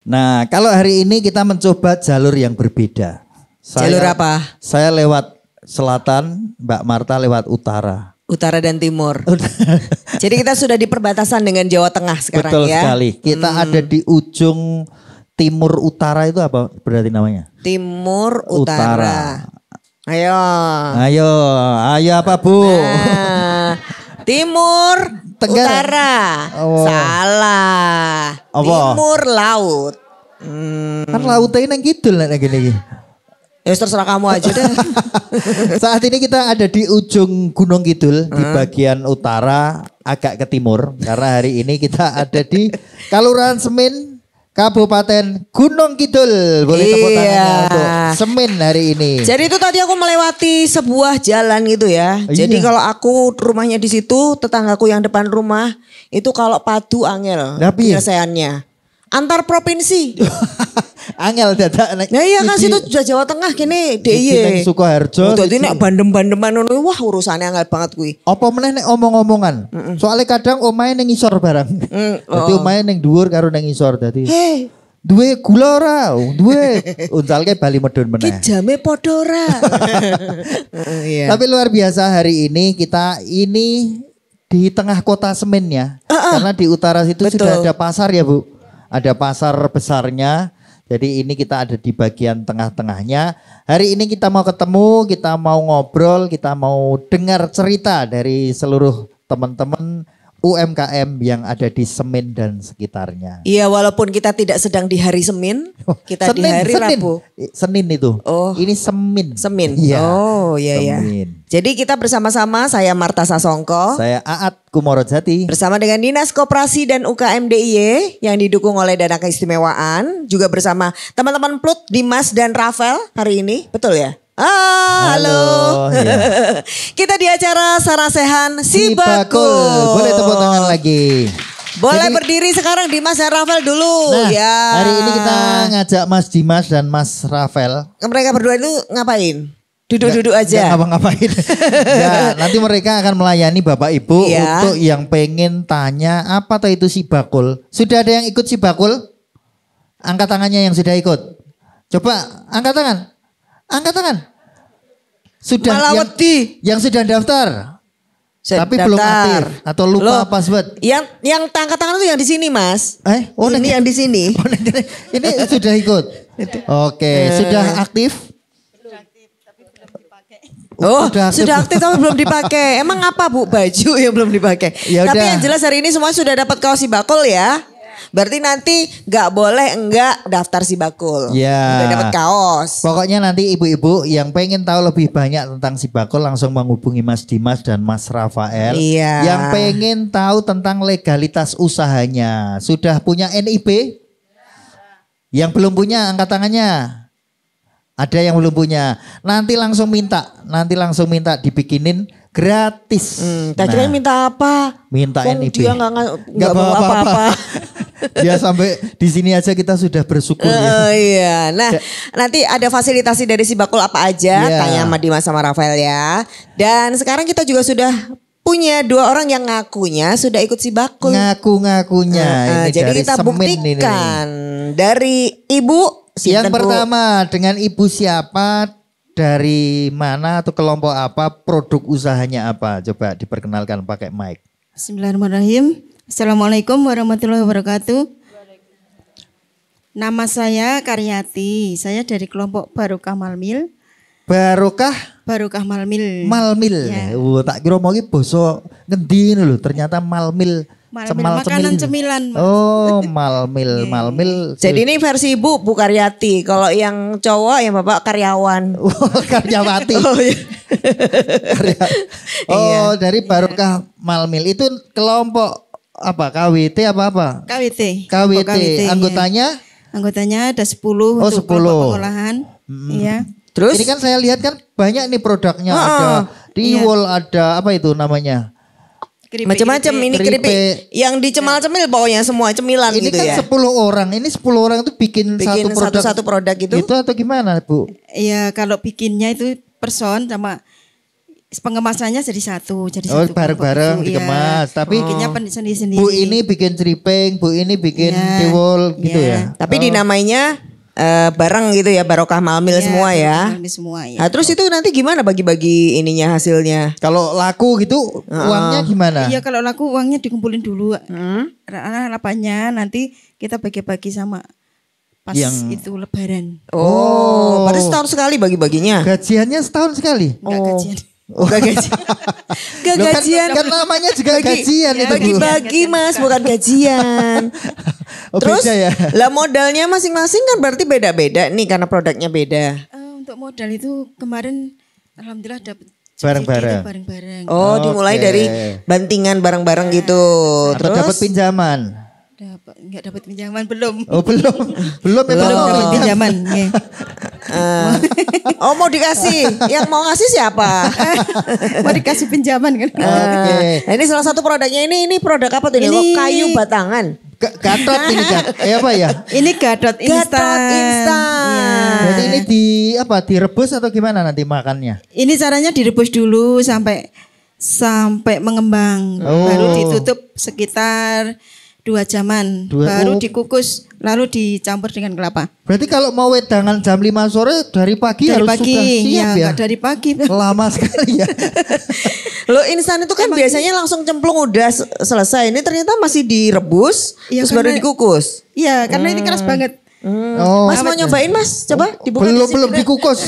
Nah, kalau hari ini kita mencoba jalur yang berbeda. Jalur apa? Saya lewat selatan, Mbak Marta lewat utara. Utara dan timur. Jadi kita sudah di perbatasan dengan Jawa Tengah sekarang. Betul ya. sekali. Kita ada di ujung timur utara itu apa berarti namanya? Timur utara. Ayo. Ayo apa Bu? Nah, timur Tenggara. utara. Oh. Salah. Apa? Timur laut. Kan lautnya nang kidul nek gini. Ya terserah kamu aja deh. Saat ini kita ada di ujung Gunung Kidul di bagian utara agak ke timur karena hari ini kita ada di Kalurahan Semin Kabupaten Gunung Kidul. Boleh tepuk tangannya untuk Semin hari ini. Jadi itu tadi aku melewati sebuah jalan gitu ya. Jadi kalau aku rumahnya di situ, tetanggaku yang depan rumah itu kalau padu angel penyelesaiannya. Antar provinsi. Angel dadak nek. Nah iya kan situ sudah Jawa Tengah kene DIY. Sukoharjo. Dadi nek bandem-bandeman ngono wah urusannya angel banget kuwi. Apa meneh nek omong-omongan. Soalnya kadang omahe ning ngisor barang. Dadi omahe ning dhuwur karo ning ngisor dadi. Hei, duwe gula ora? Duwe. Untalke bali medun meneh. ki jame padha ora. Iya. Tapi luar biasa hari ini kita ini di tengah kota Semin ya. Karena di utara situ sudah ada pasar ya Bu. Ada pasar besarnya. Jadi ini kita ada di bagian tengah-tengahnya. Hari ini kita mau ketemu, kita mau ngobrol, kita mau dengar cerita dari seluruh teman-teman UMKM yang ada di Semin dan sekitarnya. Iya, walaupun kita tidak sedang di hari Semin, kita di hari Rabu. Senin itu. Oh. Ini Semin. Semin. Ya, oh, iya ya. Jadi kita bersama-sama, saya Marta Sasongko. Saya Aat Kumorojati. Bersama dengan Dinas Koperasi dan UKM DIY yang didukung oleh dana keistimewaan. Juga bersama teman-teman Plut, Dimas dan Rafael hari ini. Betul ya? Halo. Ya. Kita di acara Sarasehan Si Bakul. Boleh tepuk tangan lagi. Boleh berdiri sekarang Dimas dan Rafael dulu. Nah, ya. Hari ini kita ngajak Mas Dimas dan Mas Rafael. Mereka berdua itu ngapain? Duduk-duduk aja. Gak ngapa-ngapain. Ya, nanti mereka akan melayani Bapak Ibu untuk yang pengen tanya apa tuh itu Si Bakul. Sudah ada yang ikut Si Bakul? Angkat tangannya yang sudah ikut. Coba angkat tangan. Angkat tangan. Sudah yang sudah daftar. Tapi belum aktif atau lupa password. Yang angkat tangan itu yang di sini, Mas. Ini yang di sini. Ini sudah ikut. Oke, sudah aktif? Oh, sudah aktif tapi belum dipakai. Emang apa Bu? Baju yang belum dipakai. Tapi yang jelas hari ini semua sudah dapat kaos Si Bakul ya. Berarti nanti nggak boleh enggak daftar Si Bakul. Ya. Udah dapat kaos. Pokoknya nanti ibu-ibu yang pengen tahu lebih banyak tentang Si Bakul langsung menghubungi Mas Dimas dan Mas Rafael. Iya. Yang pengen tahu tentang legalitas usahanya. Sudah punya NIB? Yang belum punya angkat tangannya. Ada yang belum punya. Nanti langsung minta dibikinin gratis. Kira minta apa? Minta NIB. Dia nggak mau apa-apa. Ya sampai di sini aja kita sudah bersyukur ya. Iya. Nah, nanti ada fasilitasi dari Si Bakul apa aja? Tanya sama Dimas sama Rafael ya. Dan sekarang kita juga sudah punya 2 orang yang ngakunya sudah ikut Si Bakul. Ngaku-ngakunya. Ini jadi kita buktikan ini. Dari Ibu. Yang pertama dengan Ibu siapa, dari mana atau kelompok apa, produk usahanya apa? Coba diperkenalkan pakai mic. Bismillahirrahmanirrahim. Assalamualaikum warahmatullahi wabarakatuh. Nama saya Karyati. Saya dari kelompok Barokah Malmil. Barokah Malmil. Malmil. Ya. Tak kira mau boso ngendi lho, ternyata Malmil. Makanan cemilan. Oh, Malmil. Jadi ini versi Ibu Bu Karyati. Kalau yang cowok yang Bapak karyawan. Karyawati. Dari Barokah Malmil itu kelompok apa? KWT apa? KWT. Anggotanya? Anggotanya ada 10 10 untuk pengolahan. Iya. Terus? Ini kan saya lihat kan banyak nih produknya. Ada Diwol, ada apa itu namanya? Macam-macam ini keripik yang dicemal-cemil pokoknya semua cemilan ini gitu kan ya. 10 orang. Ini 10 orang itu bikin satu produk gitu. Itu atau gimana, Bu? Iya, kalau bikinnya itu person sama Pengemasannya jadi satu, Oh, bareng-bareng dikemas. Tapi bikinnya sendiri-sendiri. Bu ini bikin ceripeng, Bu ini bikin tiwul gitu ya. Tapi dinamainya bareng gitu ya, barokah malmil semua ya. Semua ya. Nah, terus itu nanti gimana bagi-bagi ininya hasilnya? Kalau laku gitu uangnya gimana? Iya, kalau laku uangnya dikumpulin dulu. Lapanya nanti kita bagi-bagi sama pas itu lebaran. Oh, baru setahun sekali bagi-baginya. Gajiannya setahun sekali. Enggak gajian. Oh, gak gajian. Gak Loh, gajian. Kan namanya juga gajian itu Bu. Bagi-bagi Mas, bukan gajian. Oh, Terus beda ya? lah modalnya masing-masing kan berarti beda-beda nih karena produknya beda. Untuk modal itu kemarin alhamdulillah dapat Bareng-bareng. bareng-bareng. Oh, dimulai dari bantingan bareng-bareng gitu. Atau dapat pinjaman? Enggak dapat pinjaman belum. Oh, belum. Belum Dapat pinjaman. nggih. Oh, mau dikasih. Yang mau ngasih siapa? Mau dikasih pinjaman kan. Oke. Nah, ini salah satu produknya ini produk apa tuh? Ini kok kayu batangan. Gatot ini kan. Apa ya? Ini gadot instan. Gatot instan. Berarti ini direbus atau gimana nanti makannya? Ini caranya direbus dulu sampai mengembang. Baru ditutup sekitar 2 jaman. Baru dikukus lalu dicampur dengan kelapa. Berarti kalau mau wedangan jam 5 sore dari pagi harus sudah siap ya? Dari pagi. Lama sekali ya. Lo instan itu kan biasanya langsung cemplung udah selesai. Ini ternyata masih direbus terus baru dikukus. Iya, karena ini keras banget. Mas mau nyobain Mas? Coba dibuka. Belum dikukus.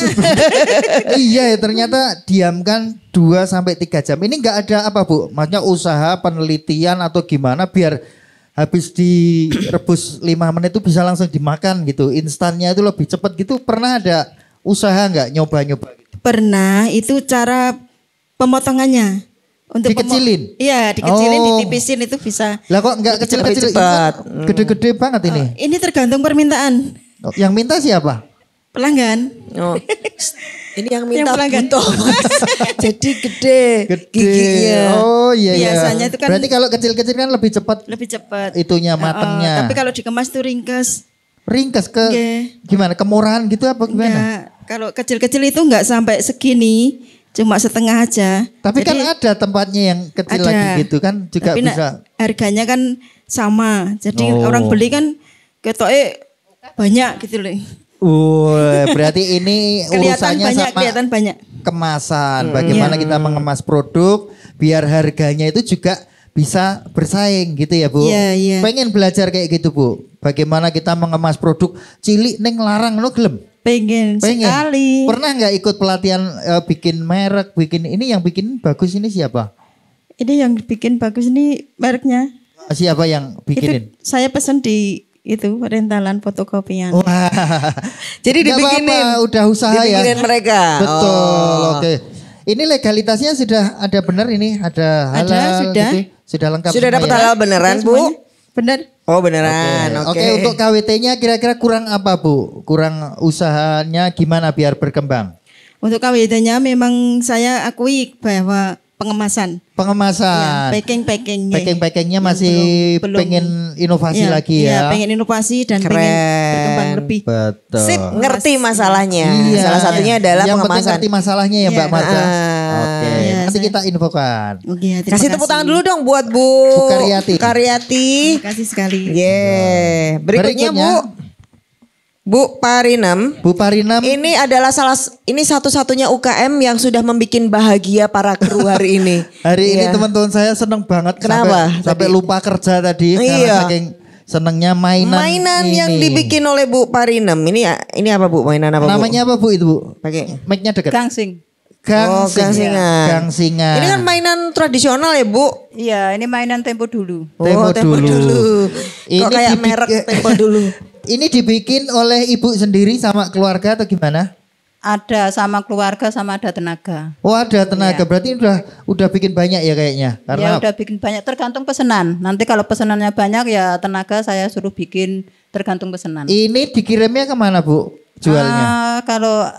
Iya ya, ternyata diamkan 2 sampai 3 jam. Ini enggak ada apa Bu? Maksudnya usaha penelitian atau gimana biar habis direbus 5 menit itu bisa langsung dimakan gitu. Instannya itu lebih cepat gitu. Pernah ada usaha enggak nyoba-nyoba gitu? Pernah, itu cara pemotongannya. Untuk dikecilin? Iya, dikecilin, ditipisin itu bisa. Lah kok enggak kecil-kecil? Gede-gede banget ini. Ini tergantung permintaan. Yang minta siapa? Pelanggan. Oh. Ini yang minta pelanggan. butuh. Jadi gede giginya. Oh iya. Biasanya itu kan berarti kalau kecil-kecil kan lebih cepat. Lebih cepat. Itunya matangnya. Tapi kalau dikemas tuh ringkes. Ringkes ke gimana? Kemurahan gitu apa gimana? Enggak. Kalau kecil-kecil itu enggak sampai segini. Cuma setengah aja. Tapi jadi, kan ada tempatnya yang kecil lagi gitu kan juga tapi bisa. Harganya kan sama. Jadi orang beli kan ketoknya banyak gitu loh. Berarti ini urusannya banyak, sama banyak. Kemasan. Bagaimana kita mengemas produk biar harganya itu juga bisa bersaing gitu ya Bu. Iya. Pengen belajar kayak gitu Bu. Bagaimana kita mengemas produk cilik neng larang lo gelem? Pengen sekali. Pernah nggak ikut pelatihan bikin merek, bikin ini yang bikin bagus ini siapa? Ini yang bikin bagus ini mereknya. Siapa yang bikinin? Itu saya pesan di itu rentalan fotokopian. Wah. Jadi dibikinin. Udah usaha dibikinin ya. Mereka. Betul. Oke. Ini legalitasnya sudah ada benar ini, ada halal. Ada, sudah. Gitu. Sudah lengkap. Sudah dapat halal beneran Bu? Benar. Oh beneran. Oke, untuk KWT-nya kira-kira kurang apa Bu? Kurang usahanya gimana biar berkembang? Untuk KWT-nya memang saya akui bahwa pengemasan. Pengemasan. Ya, Packing-packingnya masih belum pengen inovasi lagi ya. Pengen inovasi dan pengen berkembang lebih. Betul. Sip, ngerti masalahnya. Iya. Salah satunya adalah yang pengemasan. Yang penting ngerti masalahnya ya Mbak Marta. Oke, nanti kita infokan. Kasih tepuk tangan dulu dong buat Bu Karyati. Terima kasih sekali. Berikutnya Bu Parinem. Bu Parinem. Ini adalah ini satu-satunya UKM yang sudah membuat bahagia para kru hari ini. Hari ini teman-teman saya seneng banget. Kenapa? Sampai lupa kerja tadi. Karena saking senengnya mainan ini. Yang dibikin oleh Bu Parinem. Ini apa Bu? Mainan apa Bu? Namanya apa Bu itu Bu? Pakai mic-nya dekat. Gangsing. Gangsingan. Ini kan mainan tradisional ya Bu? Iya, ini mainan tempo dulu. Tempo dulu. Kok kayak merek tempo dulu. Ini dibikin oleh ibu sendiri sama keluarga atau gimana? Ada sama keluarga sama ada tenaga. Oh ada tenaga, berarti udah bikin banyak ya kayaknya. Karena ya udah bikin banyak, tergantung pesanan. Nanti kalau pesanannya banyak ya tenaga saya suruh bikin tergantung pesanan. Ini dikirimnya kemana Bu jualnya? Kalau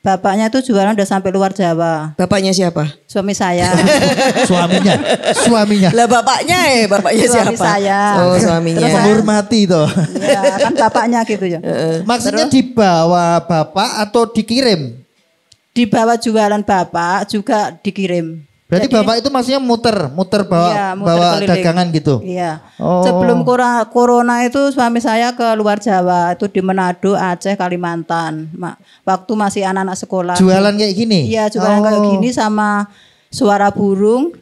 bapaknya tuh jualan udah sampai luar Jawa. Bapaknya siapa? Suami saya. Suaminya. Lah bapaknya bapaknya suami siapa? Saya. Oh suaminya. Menghormati toh. Ya kan bapaknya gitu ya. Maksudnya dibawa bapak atau dikirim? dibawa jualan Bapak juga dikirim. Berarti jadi, Bapak itu maksudnya muter bawa, iya, bawa dagangan gitu? Iya. Sebelum corona itu suami saya ke luar Jawa, itu di Manado, Aceh, Kalimantan. Waktu masih anak-anak sekolah. Jualan kayak gini? Iya, jualan kayak gini sama suara burung.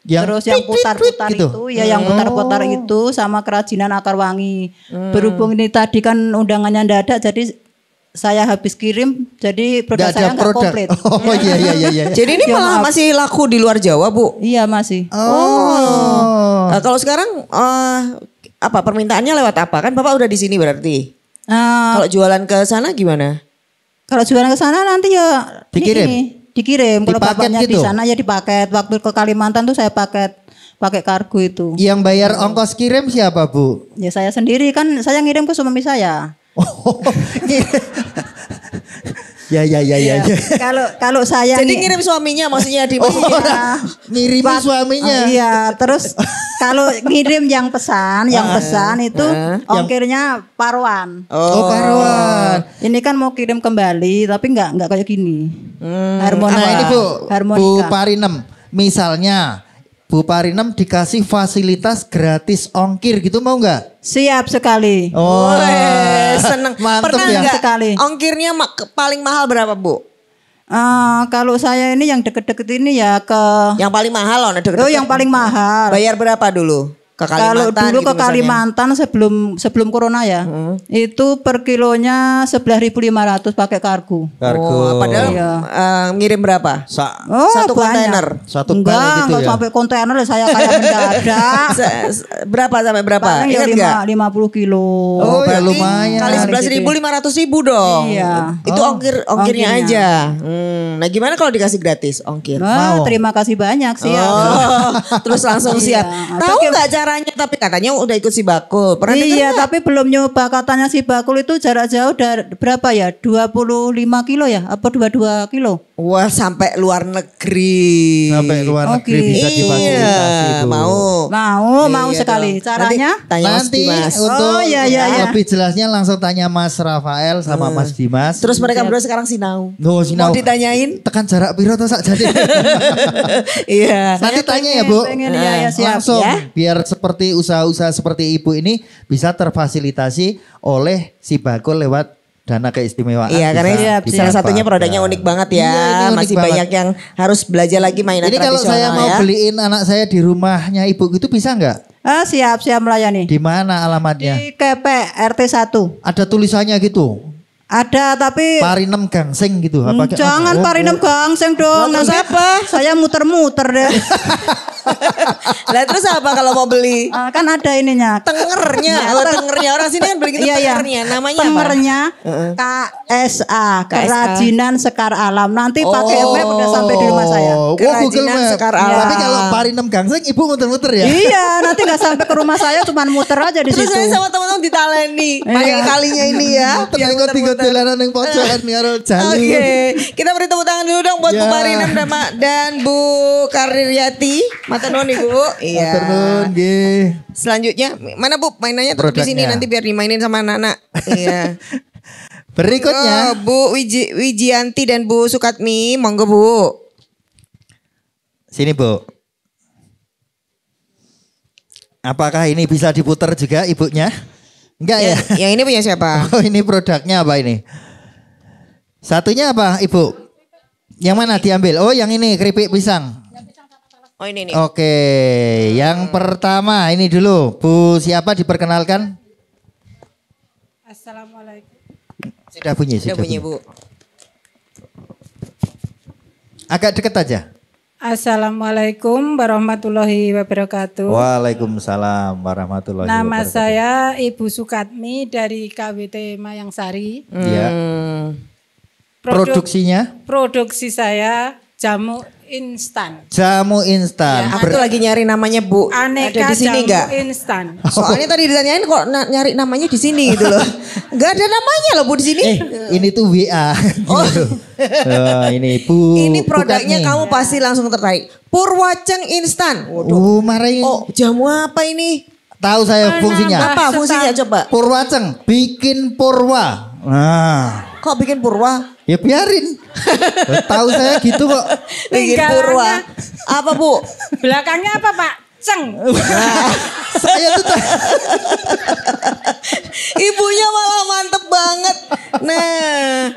Terus yang putar-putar gitu? Itu, ya yang putar-putar itu sama kerajinan akar wangi. Berhubung ini tadi kan undangannya mendadak, jadi saya habis kirim, jadi produk saya nggak komplit. Oh iya. Jadi ini malah masih laku di luar Jawa, Bu? Iya masih. Nah, kalau sekarang apa permintaannya lewat apa? Kan Bapak udah di sini berarti. Kalau jualan ke sana gimana? Kalau jualan ke sana nanti ya dikirim. Kalau bapaknya gitu? Di sana ya dipaket. Waktu ke Kalimantan tuh saya pakai kargo itu. Yang bayar ongkos kirim siapa, Bu? Ya saya sendiri kan, saya ngirim ke suami saya. Ya. Kalau saya jadi ngirim suaminya maksudnya di mana? Ngirimin suaminya. Iya, terus kalau ngirim yang pesan itu ongkirnya paruan. Oh, paruan. Ini kan mau kirim kembali tapi enggak kayak gini. Harmonika. Nah, ini Bu Parinem, misalnya Bu Parinem dikasih fasilitas gratis ongkir gitu mau nggak? Siap sekali. Oh, seneng. Mantep. Pernah ya sekali. Ongkirnya paling mahal berapa, Bu? Kalau saya ini yang deket-deket ini ya ke. Yang paling mahal loh, deket-deket. Oh, yang paling mahal. Bayar berapa dulu? Ke Kalimantan. Kalau dulu gitu ke Kalimantan sebelum corona ya, itu per kilonya 11.500 pakai kargo. Padahal ngirim berapa? Satu kontainer. Satu pel gitu enggak sampai kontainer saya kayak mendadak. Berapa sampai berapa? Paling ya 50 kilo. Oh, ya lumayan. Kali 11.500 doang. Iya. Itu ongkirnya aja. Nah, gimana kalau dikasih gratis ongkir? Terima kasih banyak sih. Terus langsung siap. Tahu nggak caranya? Tapi katanya udah ikut si Bakul. Pernah iya, tapi belum nyoba. Katanya si Bakul itu jarak jauh berapa ya? 25 kilo ya? Apa 22 kilo? Wah, sampai luar negeri. Sampai luar negeri bisa difasilitasi. Mau sekali. Caranya? Nanti untuk lebih jelasnya langsung tanya Mas Rafael sama Mas Dimas. Terus mereka berdua sekarang sinau. Sinau. Mau ditanyain? Tekan jarak piro tuh sak jadi. Iya. Nanti tanya ya, Bu. Langsung ya. Biar seperti usaha-usaha seperti Ibu ini bisa terfasilitasi oleh si Bakul lewat dana keistimewaan. Iya, karena salah satunya produknya unik banget ya. Iya, masih banget. Banyak yang harus belajar lagi mainan ini tradisional. Ini kalau saya mau beliin anak saya di rumahnya Ibu itu bisa nggak? Siap melayani. Di mana alamatnya? Di KP RT 1. Ada tulisannya gitu? Ada tapi Parinem Gangsing gitu. Jangan Parinem Gangsing dong. Apa? Saya muter-muter deh. Lah terus apa kalau mau beli? Kan ada ininya. Tengernya. Tengernya orang sini kan beli gitu tengernya. Namanya tengernya KSA, Kerajinan Sekar Alam. Nanti pakai web udah sampai di rumah saya. Kerajinan Sekar Alam. Tapi kalau Parinem Gangsing Ibu muter-muter ya? Iya, nanti nggak sampai ke rumah saya, cuman muter aja di situ. Terus saya sama teman-teman ditaleni pakai kalinya ini ya. Dolanan yang pojokan karo Jali. Oke, kita beri tepuk tangan dulu dong buat Bu Parinem dan Bu Karyati. Matur nuwun Ibu. Iya. Matur nuwun nggih. Selanjutnya, mana Bu mainannya tetap di sini nanti biar dimainin sama anak-anak. Iya. Berikutnya Bu Wijianti dan Bu Sukatmi, monggo Bu. Sini Bu. Apakah ini bisa diputar juga ibunya? Enggak ya? Yang ini punya siapa? Oh, ini produknya apa ini? Satunya apa Ibu? Yang mana diambil? Oh, yang ini keripik pisang. Oh, ini. Oke, yang pertama ini dulu. Bu siapa diperkenalkan? Assalamualaikum. Sudah bunyi, Bu. Agak dekat aja. Assalamualaikum warahmatullahi wabarakatuh. Waalaikumsalam warahmatullahi wabarakatuh. Nama saya Ibu Sukatmi dari KWT Mayangsari. Iya. Produksinya? Produksi saya jamu instan. Jamu instan. Ya, aku lagi nyari namanya Bu. Aneka ada di sini jamu enggak? Instan. Soalnya tadi ditanyain kok nyari namanya di sini gitu loh. Enggak ada namanya loh Bu di sini. Ini tuh WA. Ini Bu. Ini produknya kamu pasti langsung tertarik. Purwaceng instan. Waduh. Marahin. Oh, jamu apa ini? Tahu saya fungsinya. Apa fungsinya coba? Purwaceng, bikin purwa. Nah. Kok bikin purwa? Ya biarin. Tahu saya gitu kok. Bikin purwa. Apa Bu? Belakangnya apa Pak? Ceng. Saya tuh Ibunya malah mantep banget. Nah,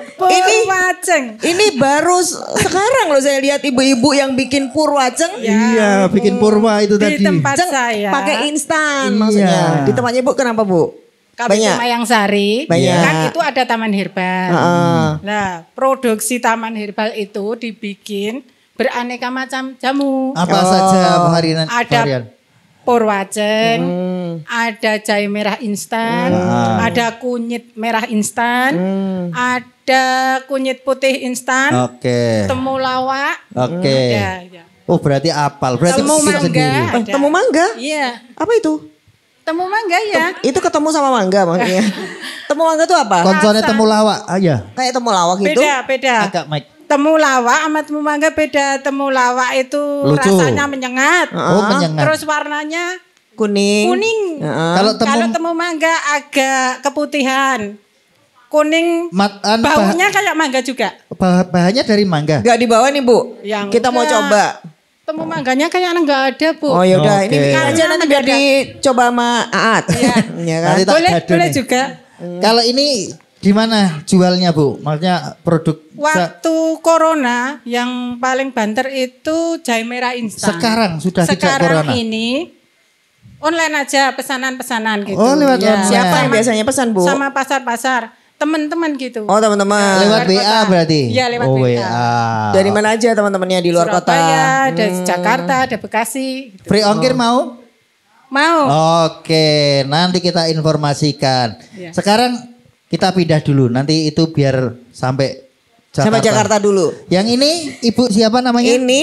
ini baru sekarang loh saya lihat ibu-ibu yang bikin purwaceng. Iya, bikin purwa itu tadi. Di tempat saya. Pakai instan maksudnya. Di tempatnya Bu kenapa Bu? Banyak. Mayang Sari, banyak. Kan itu ada taman herbal. Nah, produksi taman herbal itu dibikin beraneka macam jamu. Apa saja varian? Ada purwaceng, ada jahe merah instan, ada kunyit merah instan, ada kunyit putih instan, temulawak. Ya. Oh berarti apal, berarti temu mangga. Temu mangga? Iya. Apa itu? Temu mangga ya. Itu ketemu sama mangga maksudnya. Temu mangga itu apa? Konsolnya temulawak, ya. Kayak temulawak gitu. Beda. Agak mic. Temulawak sama temu mangga beda. Temulawak itu lucu. Rasanya menyengat. Menyengat. Terus warnanya kuning. Kalau temu mangga agak keputihan. Kuning. Baunya kayak mangga juga. Bahannya dari mangga. Gak dibawa nih Bu. Kita mau coba. Temu mangganya kayaknya enggak ada Bu. Oh yaudah ini aja nanti biar dicoba sama Aat. Ya kan? Boleh juga. Kalau ini di mana jualnya Bu? Maksudnya produk waktu corona yang paling banter itu jahe merah instan. Sekarang sudah tidak corona. Sekarang ini online aja pesanan-pesanan gitu. Oh lewat online. Siapa yang biasanya pesan Bu? Sama pasar-pasar. Teman-teman gitu. Oh teman-teman. Lewat WA berarti? Iya lewat WA. Dari mana aja teman-temannya di luar kota? Surabaya, ada Jakarta, ada Bekasi. Gitu. Free ongkir mau? Mau. Oke, nanti kita informasikan. Ya. Sekarang kita pindah dulu, nanti itu biar sampai Jakarta. Sampai Jakarta dulu. Yang ini Ibu siapa namanya? Ini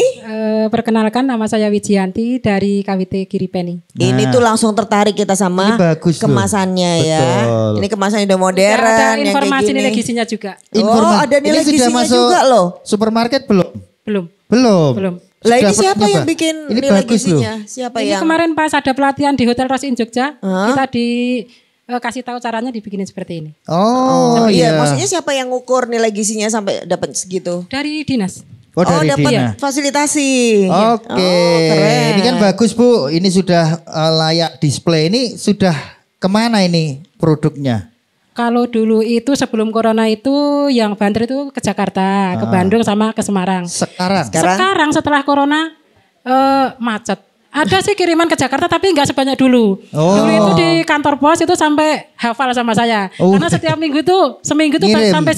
perkenalkan nama saya Wijianti dari KWT Giripeni. Ini tuh langsung tertarik kita sama kemasannya ya. Betul. Ini kemasannya udah modern. Ada informasi nilai gizinya juga. Ada nilai gizinya juga loh. Supermarket belum? Belum. Lah ini siapa yang bikin ini nilai gizinya? Siapa ini yang? Kemarin pas ada pelatihan di Hotel Rosin Jogja, kita kasih tahu caranya dibikinin seperti ini. Oh iya. Maksudnya siapa yang ngukur nilai gizinya sampai dapat segitu? Dari dinas. Dari dapat fasilitasi. Oke. Ini kan bagus Bu. Ini sudah layak display. Ini sudah kemana ini produknya? Kalau dulu itu sebelum corona itu yang banter itu ke Jakarta, ke Bandung sama ke Semarang. Sekarang setelah corona macet. Ada sih kiriman ke Jakarta tapi nggak sebanyak dulu. Dulu itu di kantor pos itu sampai hafal sama saya. Karena setiap minggu tuh seminggu tuh sampai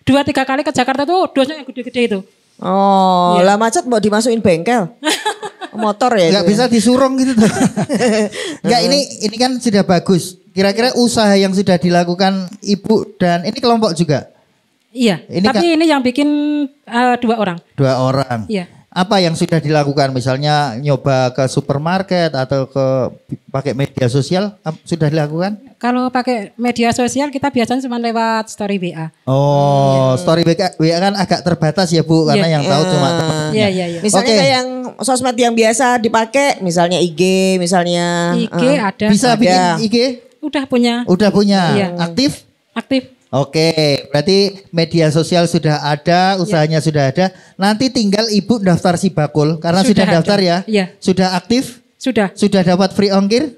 2-3 kali ke Jakarta tuh dosnya yang gede-gede itu. Lah macet mau dimasukin bengkel. Motor ya. Nggak bisa disurung gitu tuh. Nggak ini kan sudah bagus. Kira-kira usaha yang sudah dilakukan Ibu dan ini kelompok juga? Iya. Ini yang bikin 2 orang. 2 orang. Iya. Apa yang sudah dilakukan? Misalnya nyoba ke supermarket atau pakai media sosial sudah dilakukan? Kalau pakai media sosial kita biasanya cuma lewat story WA. Story WA kan agak terbatas ya Bu karena yang tahu cuma teman. Iya. Misalnya kayak yang sosmed yang biasa dipakai, misalnya IG, misalnya. IG ada. Bisa bikin IG? Udah punya. Iya. Aktif? Aktif. Oke, berarti media sosial sudah ada, usahanya sudah ada. Nanti tinggal Ibu daftar Sibakul karena sudah daftar ya. Iya. Sudah aktif? Sudah. Sudah dapat free ongkir?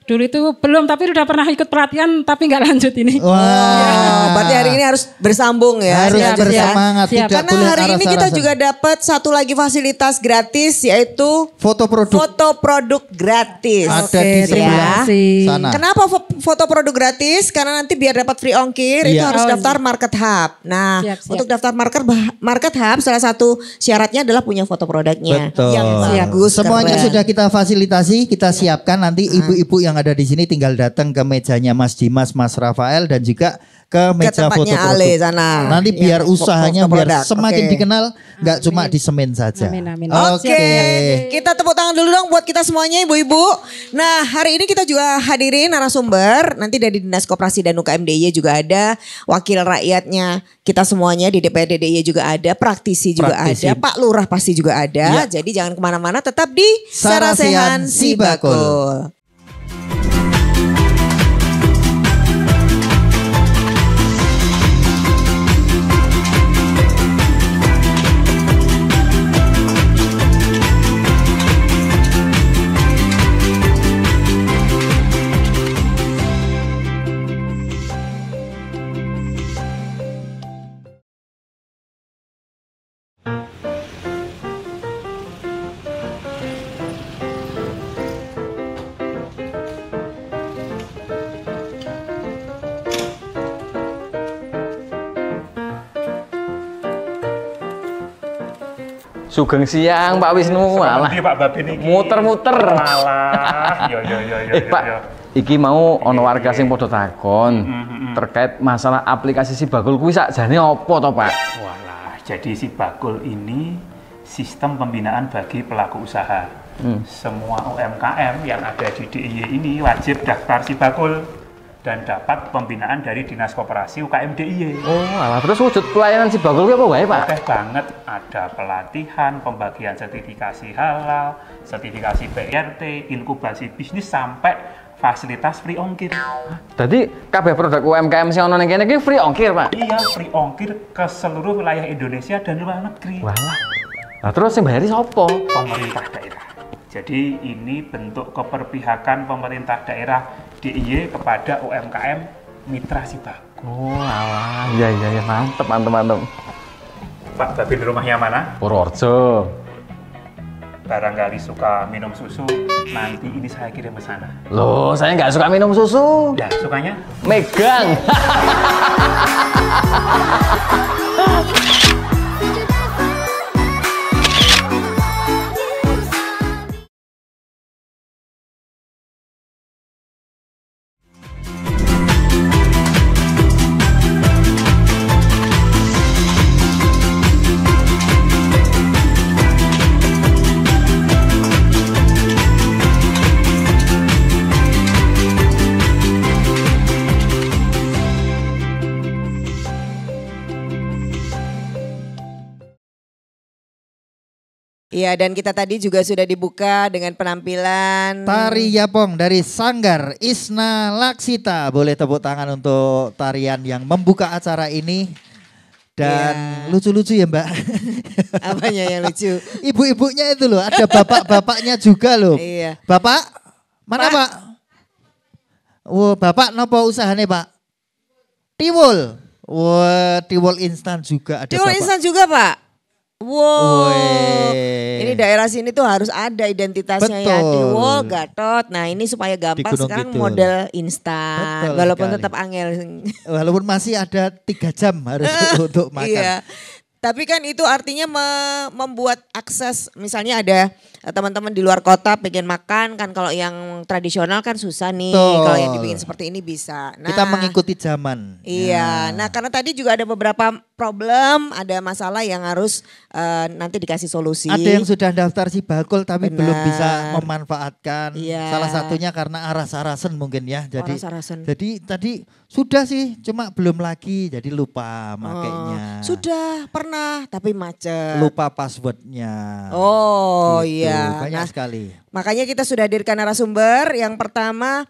Dulu itu belum, tapi udah pernah ikut pelatihan tapi nggak lanjut ini. Berarti hari ini harus bersambung ya. Harus bersemangat. Siap. Karena hari ini kita juga dapat satu lagi fasilitas gratis yaitu foto produk gratis. Ada di sebelah sana. Kenapa foto produk gratis? Karena nanti biar dapat free ongkir itu harus daftar Market Hub. Nah, untuk daftar Market Hub salah satu syaratnya adalah punya foto produknya. Betul. Yang bagus. Semuanya sudah kita fasilitasi, kita siapkan nanti ibu-ibu yang ada di sini tinggal datang ke mejanya Mas Dimas, Mas Rafael dan juga ke meja foto produk. Sana. Nanti biar usahanya biar semakin dikenal, nggak cuma di Semen saja. Amin. Oke. Kita tepuk tangan dulu dong buat kita semuanya ibu-ibu. Nah, hari ini kita juga hadirin narasumber. Nanti dari Dinas Koperasi dan UKM DIY juga ada, wakil rakyatnya kita semuanya di DPRD DIY juga ada, praktisi juga ada, Pak Lurah pasti juga ada. Jadi jangan kemana-mana, tetap di Sarasehan Sibakul. Sugeng siang Pak Wisnu. Alah. Pak Babin iki. Muter-muter. Alah. Yo. Pak, iki mau ono warga sing padha takon terkait masalah aplikasi Sibagul kuwi sakjane apa to, Pak? Walah, jadi Sibagul ini sistem pembinaan bagi pelaku usaha. Semua UMKM yang ada di DIY ini wajib daftar Sibagul dan dapat pembinaan dari Dinas Koperasi UKM DIY. Oh, alah, terus wujud pelayanan Sibagul apa wae, Pak? Oke banget, ada pelatihan, pembagian sertifikasi halal, sertifikasi PRT, inkubasi bisnis sampai fasilitas free ongkir. Jadi kabeh produk UMKM sing ono ning kene iki free ongkir, Pak? Iya, free ongkir ke seluruh wilayah Indonesia dan luar negeri. Walah. Nah, terus yang bayari sapa? Pemerintah daerah. Jadi ini bentuk keperpihakan pemerintah daerah DIY kepada UMKM mitra Sibagul. Oh, alah. Iya, mantep. Pak Babin rumahnya mana? Purworejo. Barangkali suka minum susu, nanti ini saya kirim ke sana. Loh, saya nggak suka minum susu. Ya, sukanya? Megang. Iya, dan kita tadi juga sudah dibuka dengan penampilan Tari Yapong dari Sanggar Isna Laksita. Boleh tepuk tangan untuk tarian yang membuka acara ini. Dan lucu-lucu ya Mbak. Apanya yang lucu? Ibu-ibunya itu loh, ada bapak-bapaknya juga loh. Iya. Bapak, mana Pak? Oh, Bapak nopo usahanya Pak? Tiwul. Wah, tiwul instan juga ada Tiwul Bapak. instan juga Pak? Wow, Weh. ini daerah sini tuh harus ada identitasnya ya, Betul. Tiwul, Gatot. Nah ini supaya gampang Gunung sekarang Kidul. model instan, Betul walaupun sekali. tetap angel. Walaupun masih ada 3 jam harus untuk makan. Iya. Tapi kan itu artinya membuat akses, misalnya ada teman-teman di luar kota pengen makan kan, kalau yang tradisional kan susah nih. Betul. Kalau yang dibikin seperti ini bisa. Nah, Kita mengikuti zaman. Iya, nah karena tadi juga ada beberapa problem, ada masalah yang harus nanti dikasih solusi. Ada yang sudah daftar Sibagul tapi Benar. belum bisa memanfaatkan. Iya. Salah satunya karena aras-arasen mungkin ya. Aras-arasen. Jadi tadi sudah sih, cuma belum lagi. Jadi lupa makainya. Sudah pernah tapi macet. Lupa passwordnya. Oh Gitu. iya. Banyak Nah, sekali. makanya kita sudah hadirkan narasumber. Yang pertama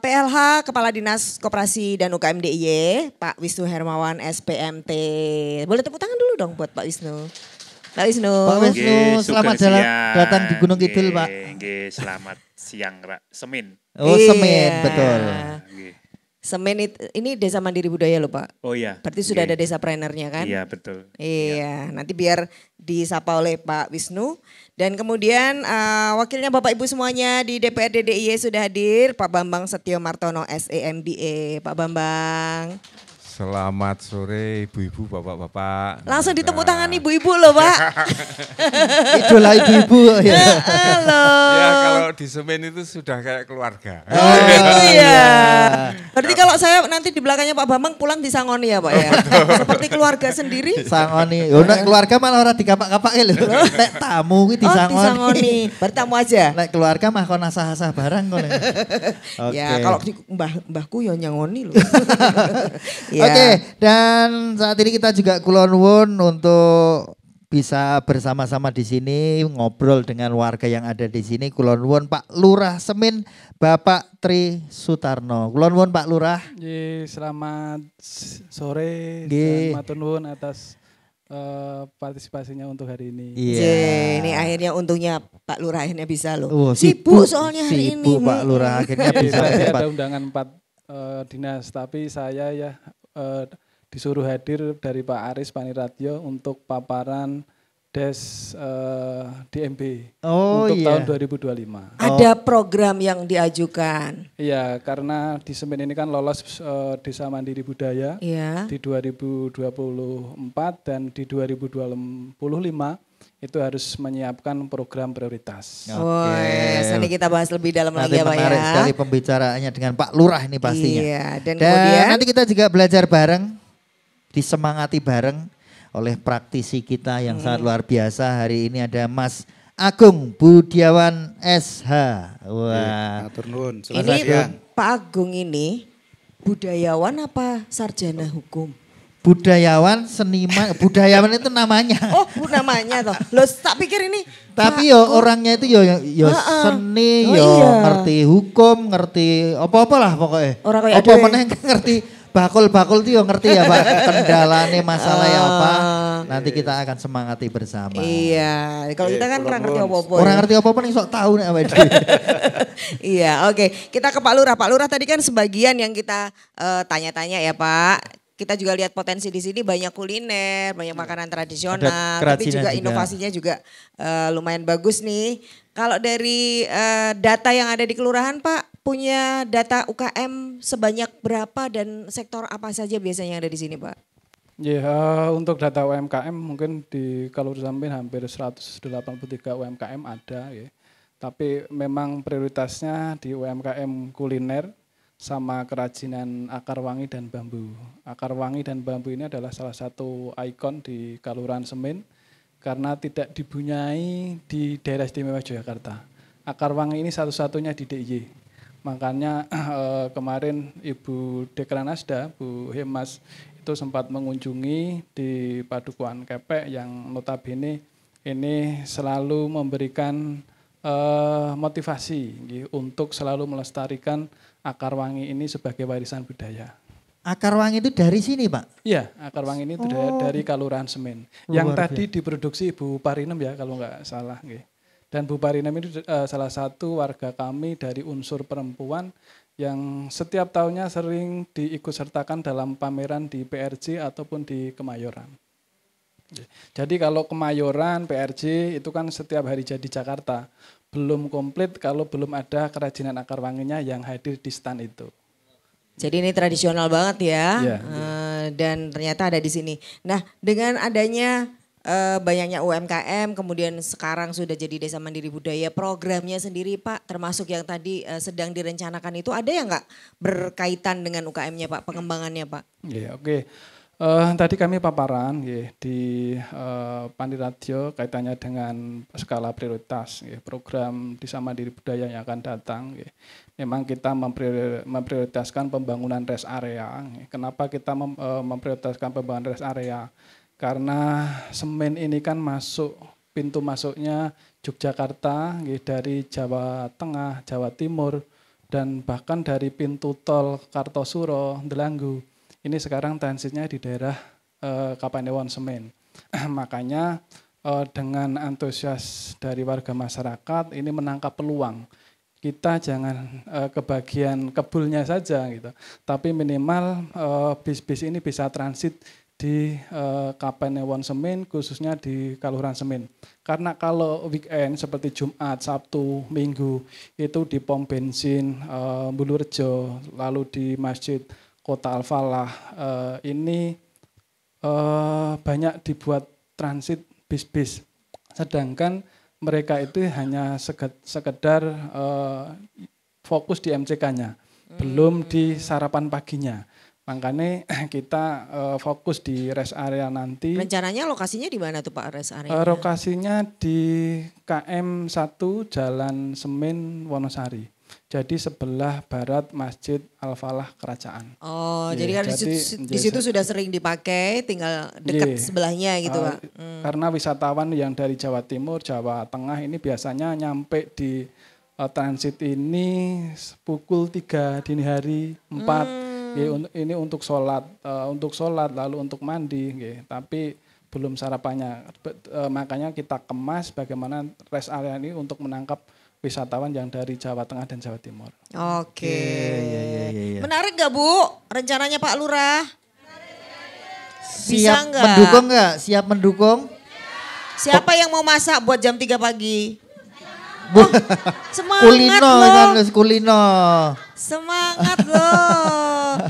PLH Kepala Dinas Koperasi dan UKM DIY, Pak Wisnu Hermawan SPMT. Boleh tepuk tangan dulu dong buat Pak Wisnu. Pak Wisnu. Pak Wisnu, selamat datang di Gunung Kidul, Pak. Selamat siang, Semin. Oh, Iya. Semin, betul. Semen ini Desa Mandiri Budaya loh Pak. Oh iya. Berarti sudah ada desa prenernya kan? Iya betul. Iya, nanti biar disapa oleh Pak Wisnu. Dan kemudian wakilnya Bapak Ibu semuanya di DPRD DIY sudah hadir. Pak Bambang Setio Martono SEMBA. Pak Bambang. Selamat sore ibu-ibu, bapak-bapak. Langsung ditepuk tangan ibu-ibu loh Pak. Idola ibu-ibu ya. Halo. Ya kalau di Semen itu sudah kayak keluarga. Oh iya. Berarti kalau saya nanti di belakangnya Pak Bambang pulang disangoni ya Pak ya. Seperti keluarga sendiri. Sangoni. Yo nek keluarga malah ora dikapak-kapake lho. Nek tamu kuwi disangoni. Disangoni. Berarti tamu aja. Nek keluarga mah kon asah-asah barang kon. Ya kalau di mbahku ya nyangoni loh. Oke, dan saat ini kita juga kulon wun untuk bisa bersama-sama di sini ngobrol dengan warga yang ada di sini. Kulon wun Pak Lurah Semin, Bapak Tri Sutarno. Kulon wun Pak Lurah. Selamat sore. Nggih. Matur nuwun atas partisipasinya untuk hari ini. Iya. Ini akhirnya untungnya Pak Lurah akhirnya bisa loh. Oh, sibuk soalnya hari ini. Sibuk Pak Lurah akhirnya bisa. Tadi cepat. ada undangan 4 dinas, tapi saya ya disuruh hadir dari Pak Aris Paniratyo untuk paparan Des DMB untuk tahun 2025. Ada program yang diajukan. Iya, karena di Semen ini kan lolos Desa Mandiri Budaya Iya. di 2024 dan di 2025 itu harus menyiapkan program prioritas. Oke, nanti kita bahas lebih dalam lagi ya Pak ya. Menarik sekali pembicaraannya dengan Pak Lurah ini pastinya. Iya, dan kemudian nanti kita juga belajar bareng, disemangati bareng oleh praktisi kita yang sangat luar biasa. Hari ini ada Mas Agung Budiawan SH. Wah. Ini Pak Agung ini budayawan apa sarjana hukum? Budayawan, seniman, budayawan itu namanya. Oh, namanya toh. Loh, tak pikir ini. Tapi yo orangnya itu yo seni, ngerti hukum, ngerti apa-apa lah pokoknya. Orang kayak apa meneh ngerti bakul-bakul itu yo ngerti ya Pak. Kendalane masalah ya apa. Nanti kita akan semangati bersama. Iya, kalau kita kan orang ngerti apa-apa. Orang ngerti apa-apa nih sok tahu nih apa. Iya, oke. Kita ke Pak Lurah. Pak Lurah tadi kan sebagian yang kita tanya-tanya ya Pak. Kita juga lihat potensi di sini banyak kuliner, banyak makanan tradisional, tapi juga inovasinya juga lumayan bagus nih. Kalau dari data yang ada di kelurahan Pak, punya data UKM sebanyak berapa dan sektor apa saja biasanya yang ada di sini Pak? Ya, untuk data UMKM mungkin di Kelurahan Samin hampir 183 UMKM ada ya. Tapi memang prioritasnya di UMKM kuliner sama kerajinan akar wangi dan bambu. Akar wangi dan bambu ini adalah salah satu ikon di Kelurahan Semin karena tidak dipunyai di daerah istimewa Yogyakarta. Akar wangi ini satu-satunya di DIY. Makanya kemarin Ibu Dekranasda, Bu Hemas itu sempat mengunjungi di Padukuhan Kepek yang notabene ini selalu memberikan motivasi untuk selalu melestarikan akar wangi ini sebagai warisan budaya. Akar wangi itu dari sini Pak? Iya, akar wangi ini dari Kelurahan Semin. Yang tadi diproduksi Ibu Parinem ya kalau nggak salah. Dan Bu Parinem itu salah satu warga kami dari unsur perempuan yang setiap tahunnya sering diikutsertakan dalam pameran di PRJ ataupun di Kemayoran. Jadi kalau Kemayoran, PRJ itu kan setiap hari jadi Jakarta. Belum komplit kalau belum ada kerajinan akar wanginya yang hadir di stand itu. Jadi ini tradisional banget ya, dan ternyata ada di sini. Nah dengan adanya banyaknya UMKM, kemudian sekarang sudah jadi Desa Mandiri Budaya, programnya sendiri Pak, termasuk yang tadi sedang direncanakan itu ada yang nggak berkaitan dengan UKM-nya Pak, pengembangannya Pak? Iya, oke. Tadi kami paparan di Paniradio kaitannya dengan skala prioritas program Desa Mandiri Budaya yang akan datang. Memang kita memprioritaskan pembangunan rest area. Kenapa kita memprioritaskan pembangunan rest area? Karena Semin ini kan pintu masuknya Yogyakarta dari Jawa Tengah, Jawa Timur, dan bahkan dari pintu tol Kartosuro, Delanggu. Ini sekarang transitnya di daerah Kapanewon Semin. Makanya dengan antusias dari warga masyarakat ini menangkap peluang. Kita jangan kebagian kebulnya saja gitu. Tapi minimal bis-bis ini bisa transit di Kapanewon Semin, khususnya di Kelurahan Semin. Karena kalau weekend seperti Jumat, Sabtu, Minggu itu di pom bensin Bulurejo, lalu di Masjid Kota Al-Falah ini banyak dibuat transit bis-bis, sedangkan mereka itu hanya sekedar fokus di MCK-nya, belum di sarapan paginya. Makanya kita fokus di rest area nanti. Rencananya lokasinya di mana tuh Pak rest area? Lokasinya di KM 1 Jalan Semin Wonosari. Jadi sebelah barat Masjid Al-Falah Kerajaan. Oh, jadi kan di situ sudah sering dipakai, tinggal dekat sebelahnya gitu Pak. Karena wisatawan yang dari Jawa Timur, Jawa Tengah ini biasanya nyampe di transit ini pukul 3 dini hari, 4. Ini untuk sholat lalu untuk mandi. Tapi belum sarapannya. Makanya kita kemas bagaimana rest area ini untuk menangkap wisatawan yang dari Jawa Tengah dan Jawa Timur. Oke. Ya. Menarik gak Bu rencananya Pak Lurah? Siap mendukung gak? Siap mendukung? Siapa yang mau masak buat jam 3 pagi? Semangat kulino, loh. Kulino. Semangat loh.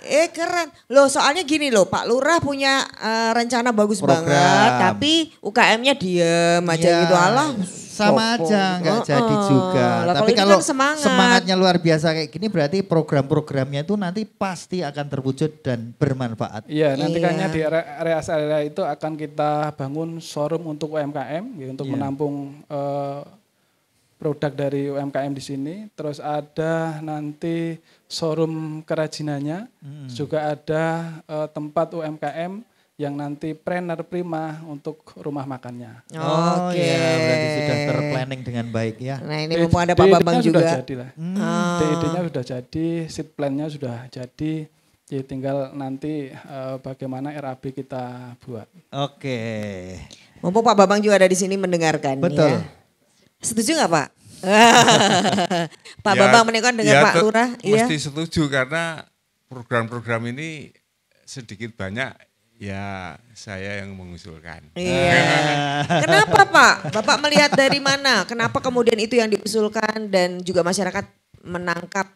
Keren. Loh soalnya gini loh Pak Lurah punya rencana bagus banget. Tapi UKM-nya diem aja gitu. Allah sama aja nggak jadi juga. Tapi kalau kan semangatnya luar biasa kayak gini berarti program-programnya itu nanti pasti akan terwujud dan bermanfaat. Iya nanti kayaknya di area itu akan kita bangun showroom untuk UMKM ya, untuk menampung produk dari UMKM di sini. Terus ada nanti showroom kerajinannya, juga ada tempat UMKM yang nanti planner prima untuk rumah makannya. Oke. Ya, berarti sudah terplanning dengan baik ya. Nah ini mumpung ada Pak Bambang juga. Sudah jadi lah. DID-nya sudah jadi, seat plan-nya sudah jadi. Jadi tinggal nanti bagaimana RAB kita buat. Oke. Mumpung Pak Bambang juga ada di sini mendengarkan. Betul. Ya. Setuju nggak Pak? Pak Bambang menikah dengan Pak Lurah? Mesti setuju karena program-program ini sedikit banyak ya saya yang mengusulkan. Iya. Kenapa Pak? Bapak melihat dari mana? Kenapa kemudian itu yang diusulkan dan juga masyarakat menangkap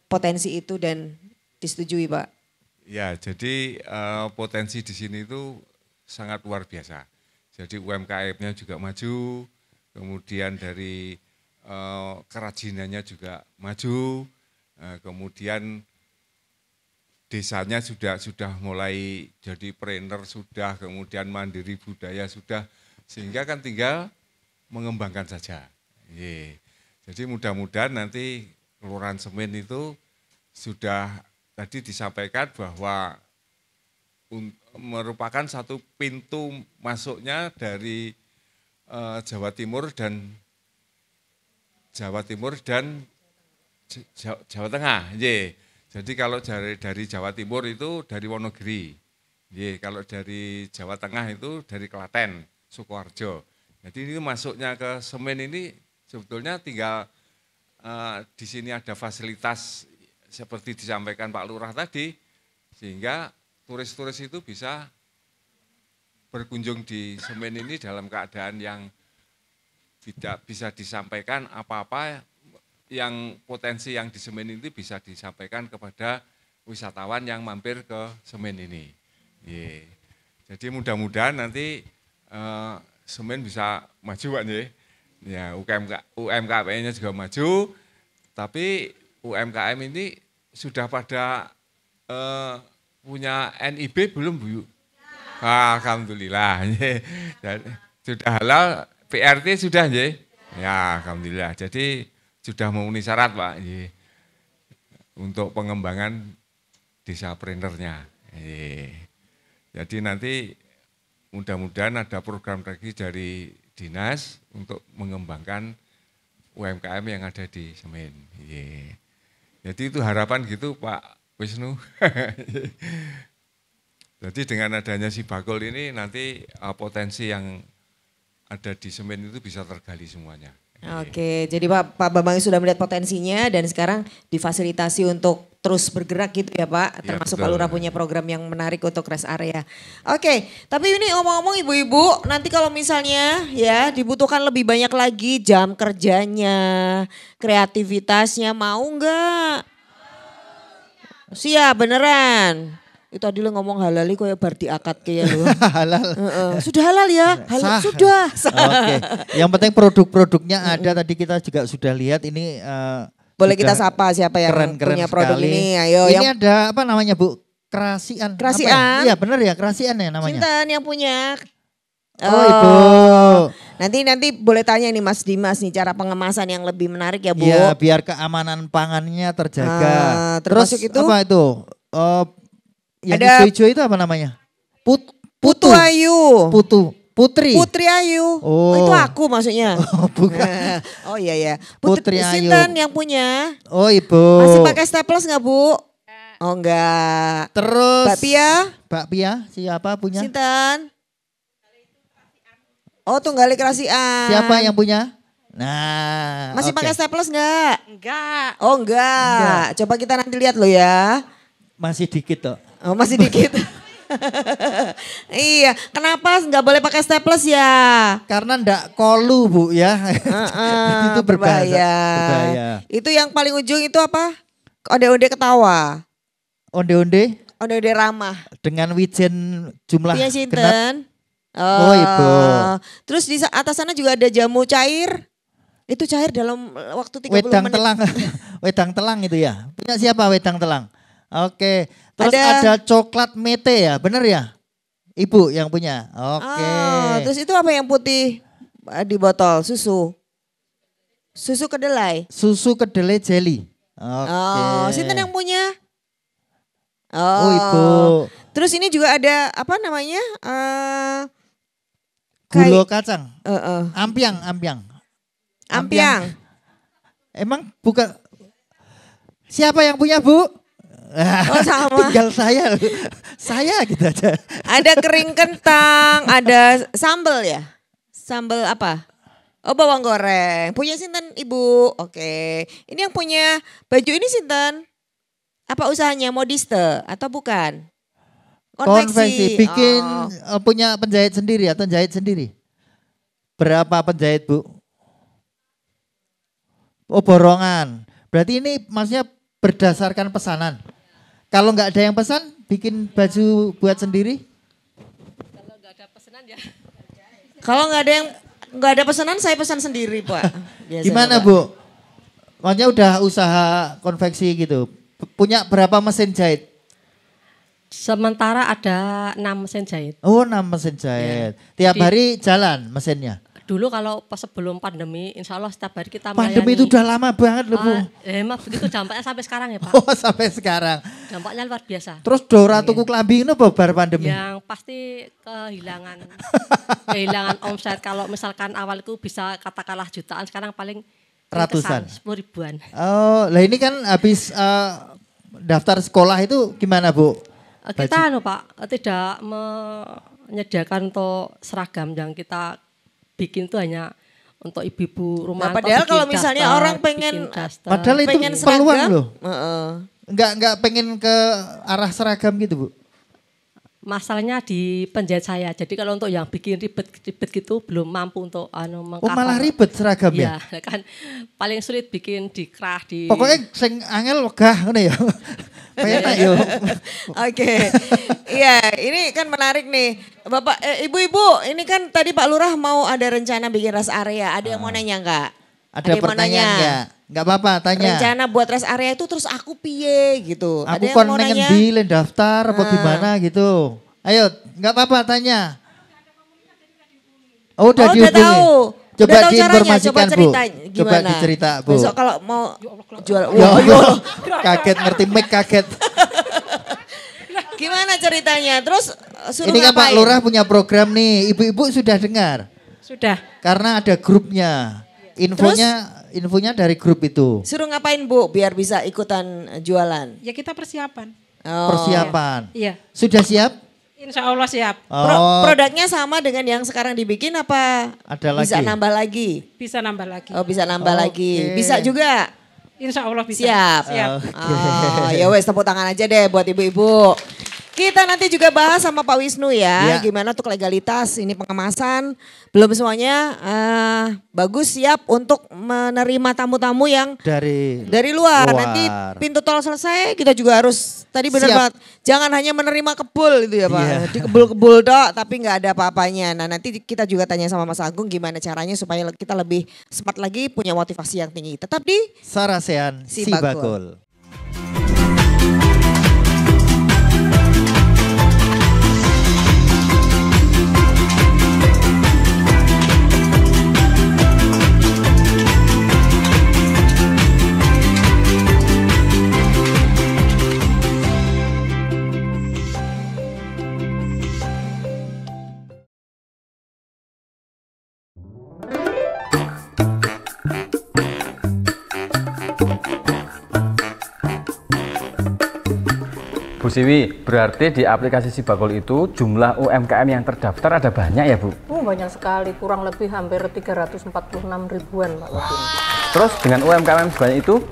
potensi itu dan disetujui Pak? Ya jadi potensi di sini itu sangat luar biasa. Jadi UMKM-nya juga maju, kemudian dari kerajinannya juga maju, kemudian desanya sudah mulai jadi trainer sudah, kemudian mandiri budaya sudah, sehingga kan tinggal mengembangkan saja. Jadi mudah-mudahan nanti Kelurahan Semen itu sudah tadi disampaikan bahwa merupakan satu pintu masuknya dari Jawa Timur dan Jawa Tengah. Jadi kalau dari Jawa Timur itu dari Wonogiri, kalau dari Jawa Tengah itu dari Klaten, Sukoharjo. Jadi ini masuknya ke Semen ini sebetulnya tinggal di sini ada fasilitas seperti disampaikan Pak Lurah tadi, sehingga turis-turis itu bisa berkunjung di Semen ini dalam keadaan yang tidak bisa disampaikan apa-apa yang potensi yang di Semen itu bisa disampaikan kepada wisatawan yang mampir ke Semen ini. Jadi mudah-mudahan nanti Semen bisa maju Pak ya, UMKM-nya juga maju, tapi UMKM ini sudah pada punya NIB belum Bu? Alhamdulillah. Sudah halal, PRT sudah ya alhamdulillah. Jadi sudah memenuhi syarat Pak untuk pengembangan desa prenernya. Jadi nanti mudah-mudahan ada program lagi dari dinas untuk mengembangkan UMKM yang ada di Semen. Jadi itu harapan gitu Pak Wisnu. Jadi dengan adanya si Bakul ini nanti potensi yang ada di Semen itu bisa tergali semuanya. Oke, jadi Pak Bambang sudah melihat potensinya dan sekarang difasilitasi untuk terus bergerak gitu ya Pak. Termasuk Pak Lurah punya program yang menarik untuk rest area. Oke, tapi ini ngomong-ngomong ibu-ibu, nanti kalau misalnya ya dibutuhkan lebih banyak lagi jam kerjanya, kreativitasnya, mau enggak? Siap beneran. Itu tadi lo ngomong halal kok ya bar diakad kayak lo. Halal. Sudah halal ya? Halal sudah. Oke. Yang penting produk-produknya ada, tadi kita juga sudah lihat ini boleh kita sapa siapa yang punya produk sekali. Ini. Ayo ini yang ada apa namanya Bu? Kerasian. Kerasian. Iya benar ya, Kerasian ya namanya. Cinta yang punya. Oh Ibu. Nanti boleh tanya nih Mas Dimas nih cara pengemasan yang lebih menarik ya Bu. Iya biar keamanan pangannya terjaga. Terus itu apa itu? Yang ada hijau itu apa namanya? Putu Ayu. Putri Ayu. Oh itu aku maksudnya. Oh bukan. Oh iya. Putri Ayu. Sinten yang punya? Oh Ibu. Masih pakai staples nggak Bu? Oh enggak. Terus. Mbak Pia siapa punya? Sinten? Oh Tunggali Kerasian. Siapa yang punya? Nah. Masih pakai staples enggak? Enggak. Oh enggak. Coba kita nanti lihat lo ya. Masih dikit toh. Oh masih dikit. Iya, kenapa nggak boleh pakai staples ya? Karena ndak kolu Bu ya. Itu berbahaya. Itu yang paling ujung itu apa? onde-onde ketawa. Onde-onde? Onde-onde ramah. Dengan wijen jumlah Iya sinten? Oh Ibu. Terus di atas sana juga ada jamu cair. Itu cair dalam waktu 30 wedang menit. Telang. Wedang telang itu ya. Punya siapa wedang telang? Oke. Terus ada coklat mete ya, bener ya? Ibu yang punya. Oke. Terus itu apa yang putih di botol? Susu. Susu kedelai. Susu kedelai jelly. Oke. Sinten yang punya? Oh Ibu. Terus ini juga ada apa namanya? Gula kacang. Ampiang. Emang bukan. Siapa yang punya Bu? Oh sama. Tinggal saya gitu aja. Ada kering kentang, ada sambal ya? Sambal apa? Oh bawang goreng. Punya sinten Ibu? Oke. Ini yang punya baju ini sinten? Apa usahanya? Modiste atau bukan? Konveksi. Bikin punya penjahit sendiri atau jahit sendiri? Berapa penjahit Bu? Oh borongan. Berarti ini maksudnya berdasarkan pesanan. Kalau nggak ada yang pesan, bikin baju buat sendiri? Kalau nggak ada pesanan ya. Kalau nggak ada pesanan, saya pesan sendiri Pak. Gimana Pak. Bu? Maksudnya udah usaha konveksi gitu. Punya berapa mesin jahit? Sementara ada 6 mesin jahit. Oh 6 mesin jahit. Ya. Tiap hari jalan mesinnya? Dulu kalau pas sebelum pandemi, insya Allah setiap hari kita melayani. Pandemi itu udah lama banget loh Bu. Emang begitu dampaknya sampai sekarang ya Pak. Oh sampai sekarang. Dampaknya luar biasa. Terus dora tuku klambi itu bar pandemi? Yang pasti kehilangan omset. Kalau misalkan awal itu bisa katakanlah jutaan, sekarang paling ratusan. 10 ribuan. Oh lah ini kan habis daftar sekolah itu gimana Bu? Kita Pak tidak menyediakan untuk seragam yang kita bikin itu hanya untuk ibu-ibu rumah. Nah, padahal kalau misalnya orang pengen padahal itu pengen peluang loh. Enggak pengen ke arah seragam gitu Bu. Masalahnya di penjahit saya. Jadi kalau untuk yang bikin ribet gitu belum mampu untuk mengcover. Oh malah ribet seragam ya? Iya kan paling sulit bikin di kerah di. Pokoknya sing angel wegah ngono ya. Penak yo. Oke. Iya, ini kan menarik nih. Bapak Ibu-ibu, ini kan tadi Pak Lurah mau ada rencana bikin rest area. Ada yang mau nanya enggak? Ada pertanyaan enggak? Enggak apa-apa, tanya. Rencana buat rest area itu terus aku piye gitu. Aku ada yang kon mau pengen nanya? di daftar apa gimana gitu. Ayo, enggak apa-apa tanya. Oh, udah dihubungi. Tahu. Coba udah tahu diinformasikan coba Bu. Gimana? Coba dicerita Bu. Besok kalau mau jual. Kaget ngerti mic kaget. Gimana ceritanya? Terus suruh ini kan ngapain? Pak Lurah punya program nih. Ibu-ibu sudah dengar? Sudah. Karena ada grupnya. Infonya dari grup itu. Suruh ngapain Bu biar bisa ikutan jualan? Ya kita persiapan. Persiapan. Iya. Sudah siap? Insya Allah siap. Produknya sama dengan yang sekarang dibikin apa? Ada lagi? Bisa nambah lagi? Bisa nambah lagi. Oh bisa nambah lagi. Bisa juga? Insya Allah bisa. Siap. Okay. Ya wes tepuk tangan aja deh buat ibu-ibu. Kita nanti juga bahas sama Pak Wisnu ya. Gimana untuk legalitas ini pengemasan. Belum semuanya bagus siap untuk menerima tamu-tamu yang dari luar. Nanti pintu tol selesai kita juga harus tadi benar banget. Jangan hanya menerima kebul itu ya Pak. Jadi kebul-kebul dok tapi nggak ada apa-apanya. Nah nanti kita juga tanya sama Mas Agung gimana caranya supaya kita lebih smart lagi punya motivasi yang tinggi. Tetap di Sarasehan Si Bakul. Bu Siwi, berarti di aplikasi Si Bakul itu jumlah UMKM yang terdaftar ada banyak ya Bu? Banyak sekali, kurang lebih hampir 346 ribuan Pak Wadin. Terus dengan UMKM sebanyak itu,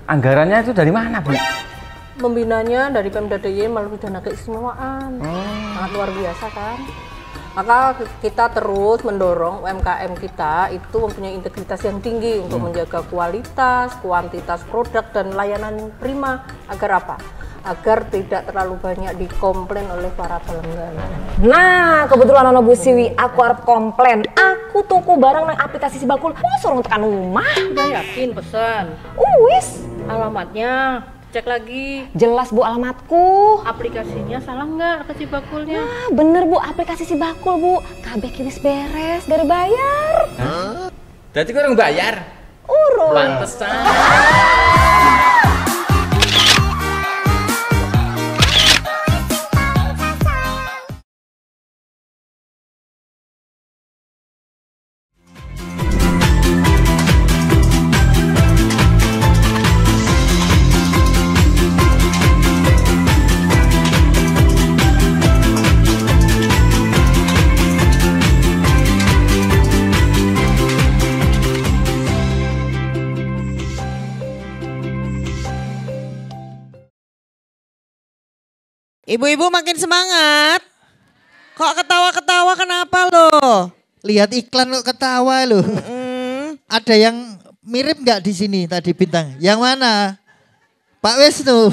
anggarannya itu dari mana Bu? Pembinanya dari Pemda DIY melalui dana keistimewaan, sangat luar biasa kan. Maka kita terus mendorong UMKM kita itu mempunyai integritas yang tinggi untuk menjaga kualitas, kuantitas produk dan layanan prima agar apa? Agar tidak terlalu banyak dikomplain oleh para pelanggan. Nah, kebetulan ono Bu Siwi, aku arep komplain. Aku tuku barang nang aplikasi Si Bakul, suruh tekan rumah. Udah yakin pesan? Wis. Alamatnya cek lagi. Jelas Bu alamatku. Aplikasinya salah nggak ke Si Bakulnya? Nah, bener Bu, aplikasi Si Bakul Bu. Kabeh wis beres, gak bayar. Hah? Berarti kurang bayar? Urung. Pantesan. Ibu-ibu makin semangat. Kok ketawa-ketawa kenapa loh? Lihat iklan kok ketawa loh. Ada yang mirip nggak di sini tadi bintang? Yang mana? Pak Wisnu.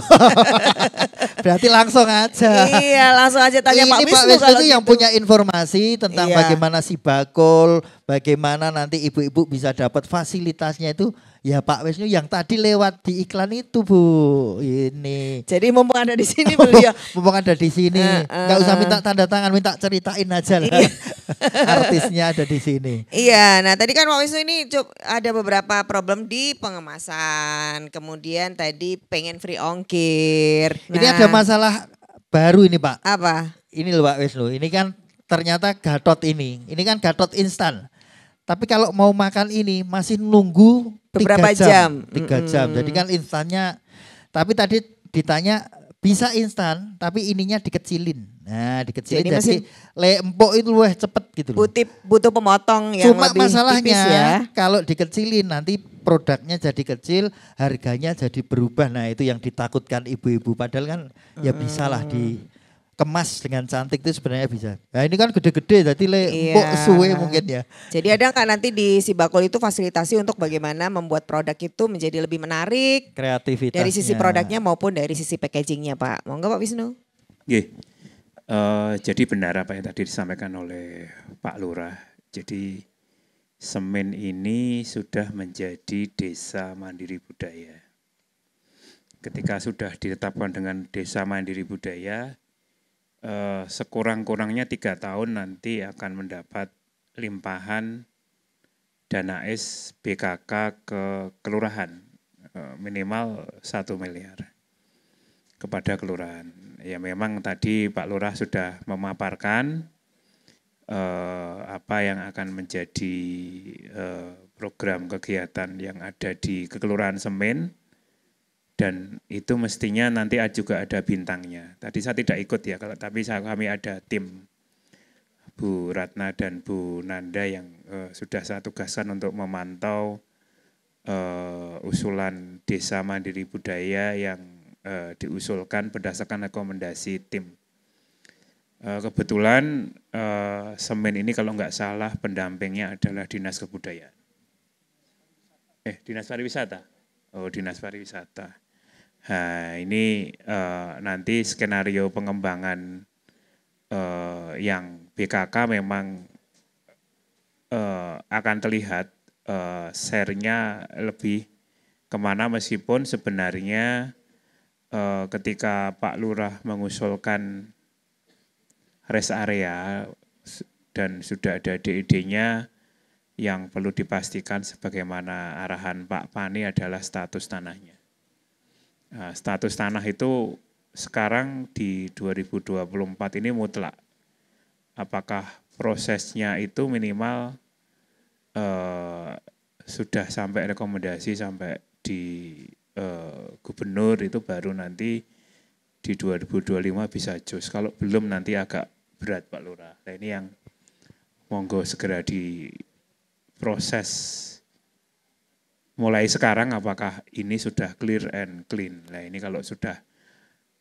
Berarti langsung aja. Iya, langsung aja tanya Pak Wisnu. Pak Wisnu itu yang gitu. punya informasi tentang bagaimana Si Bakul, bagaimana nanti ibu-ibu bisa dapat fasilitasnya itu. Ya Pak Wisnu yang tadi lewat di iklan itu Bu. Ini. Jadi mumpung ada di sini beliau. Mumpung ada di sini. Nggak usah minta tanda tangan, minta ceritain aja lah. Artisnya ada di sini. Iya, nah tadi kan Pak Wisnu ini ada beberapa problem di pengemasan. Kemudian tadi pengen free ongkir. Nah, ini ada masalah baru ini Pak. Apa? Ini loh Pak Wisnu, ini kan ternyata Gatot ini. Ini kan Gatot instan. Tapi kalau mau makan ini masih nunggu beberapa jam. 3 jam. Jadi kan instannya. Tapi tadi ditanya bisa instan tapi ininya dikecilin. Nah dikecilin jadi empuk itu cepet gitu loh. Butuh pemotong yang Cuma lebih masalahnya tipis ya. Kalau dikecilin nanti produknya jadi kecil, harganya jadi berubah. Nah itu yang ditakutkan ibu-ibu. Padahal kan ya bisalah dikemas dengan cantik itu sebenarnya bisa. Nah ini kan gede-gede jadi empuk suwe mungkin ya. Jadi ada nggak nanti di Si Bakul itu fasilitasi untuk bagaimana membuat produk itu menjadi lebih menarik. Kreativitasnya. Dari sisi produknya maupun dari sisi packagingnya Pak. Mau nggak Pak Wisnu? Jadi benar apa yang tadi disampaikan oleh Pak Lurah. Jadi Semen ini sudah menjadi desa mandiri budaya. Ketika sudah ditetapkan dengan desa mandiri budaya, sekurang-kurangnya 3 tahun nanti akan mendapat limpahan dana BKK ke kelurahan minimal 1 miliar kepada kelurahan. Ya memang tadi Pak Lurah sudah memaparkan apa yang akan menjadi program kegiatan yang ada di Kelurahan Semen, dan itu mestinya nanti juga ada bintangnya. Tadi saya tidak ikut ya, tapi kami ada tim Bu Ratna dan Bu Nanda yang sudah saya tugaskan untuk memantau usulan Desa Mandiri Budaya yang diusulkan berdasarkan rekomendasi tim. Kebetulan Semen ini kalau nggak salah pendampingnya adalah Dinas Kebudayaan. Dinas Pariwisata. Oh, Dinas Pariwisata. Nah, ini nanti skenario pengembangan yang BKK memang akan terlihat share-nya lebih kemana, meskipun sebenarnya ketika Pak Lurah mengusulkan rest area dan sudah ada DED-nya, yang perlu dipastikan sebagaimana arahan Pak Pani adalah status tanahnya. Nah, status tanah itu sekarang di 2024 ini mutlak. Apakah prosesnya itu minimal sudah sampai rekomendasi sampai di gubernur, itu baru nanti di 2025 bisa jos. Kalau belum nanti agak berat Pak Lurah. Nah ini yang monggo segera diproses mulai sekarang, apakah ini sudah clear and clean. Nah ini kalau sudah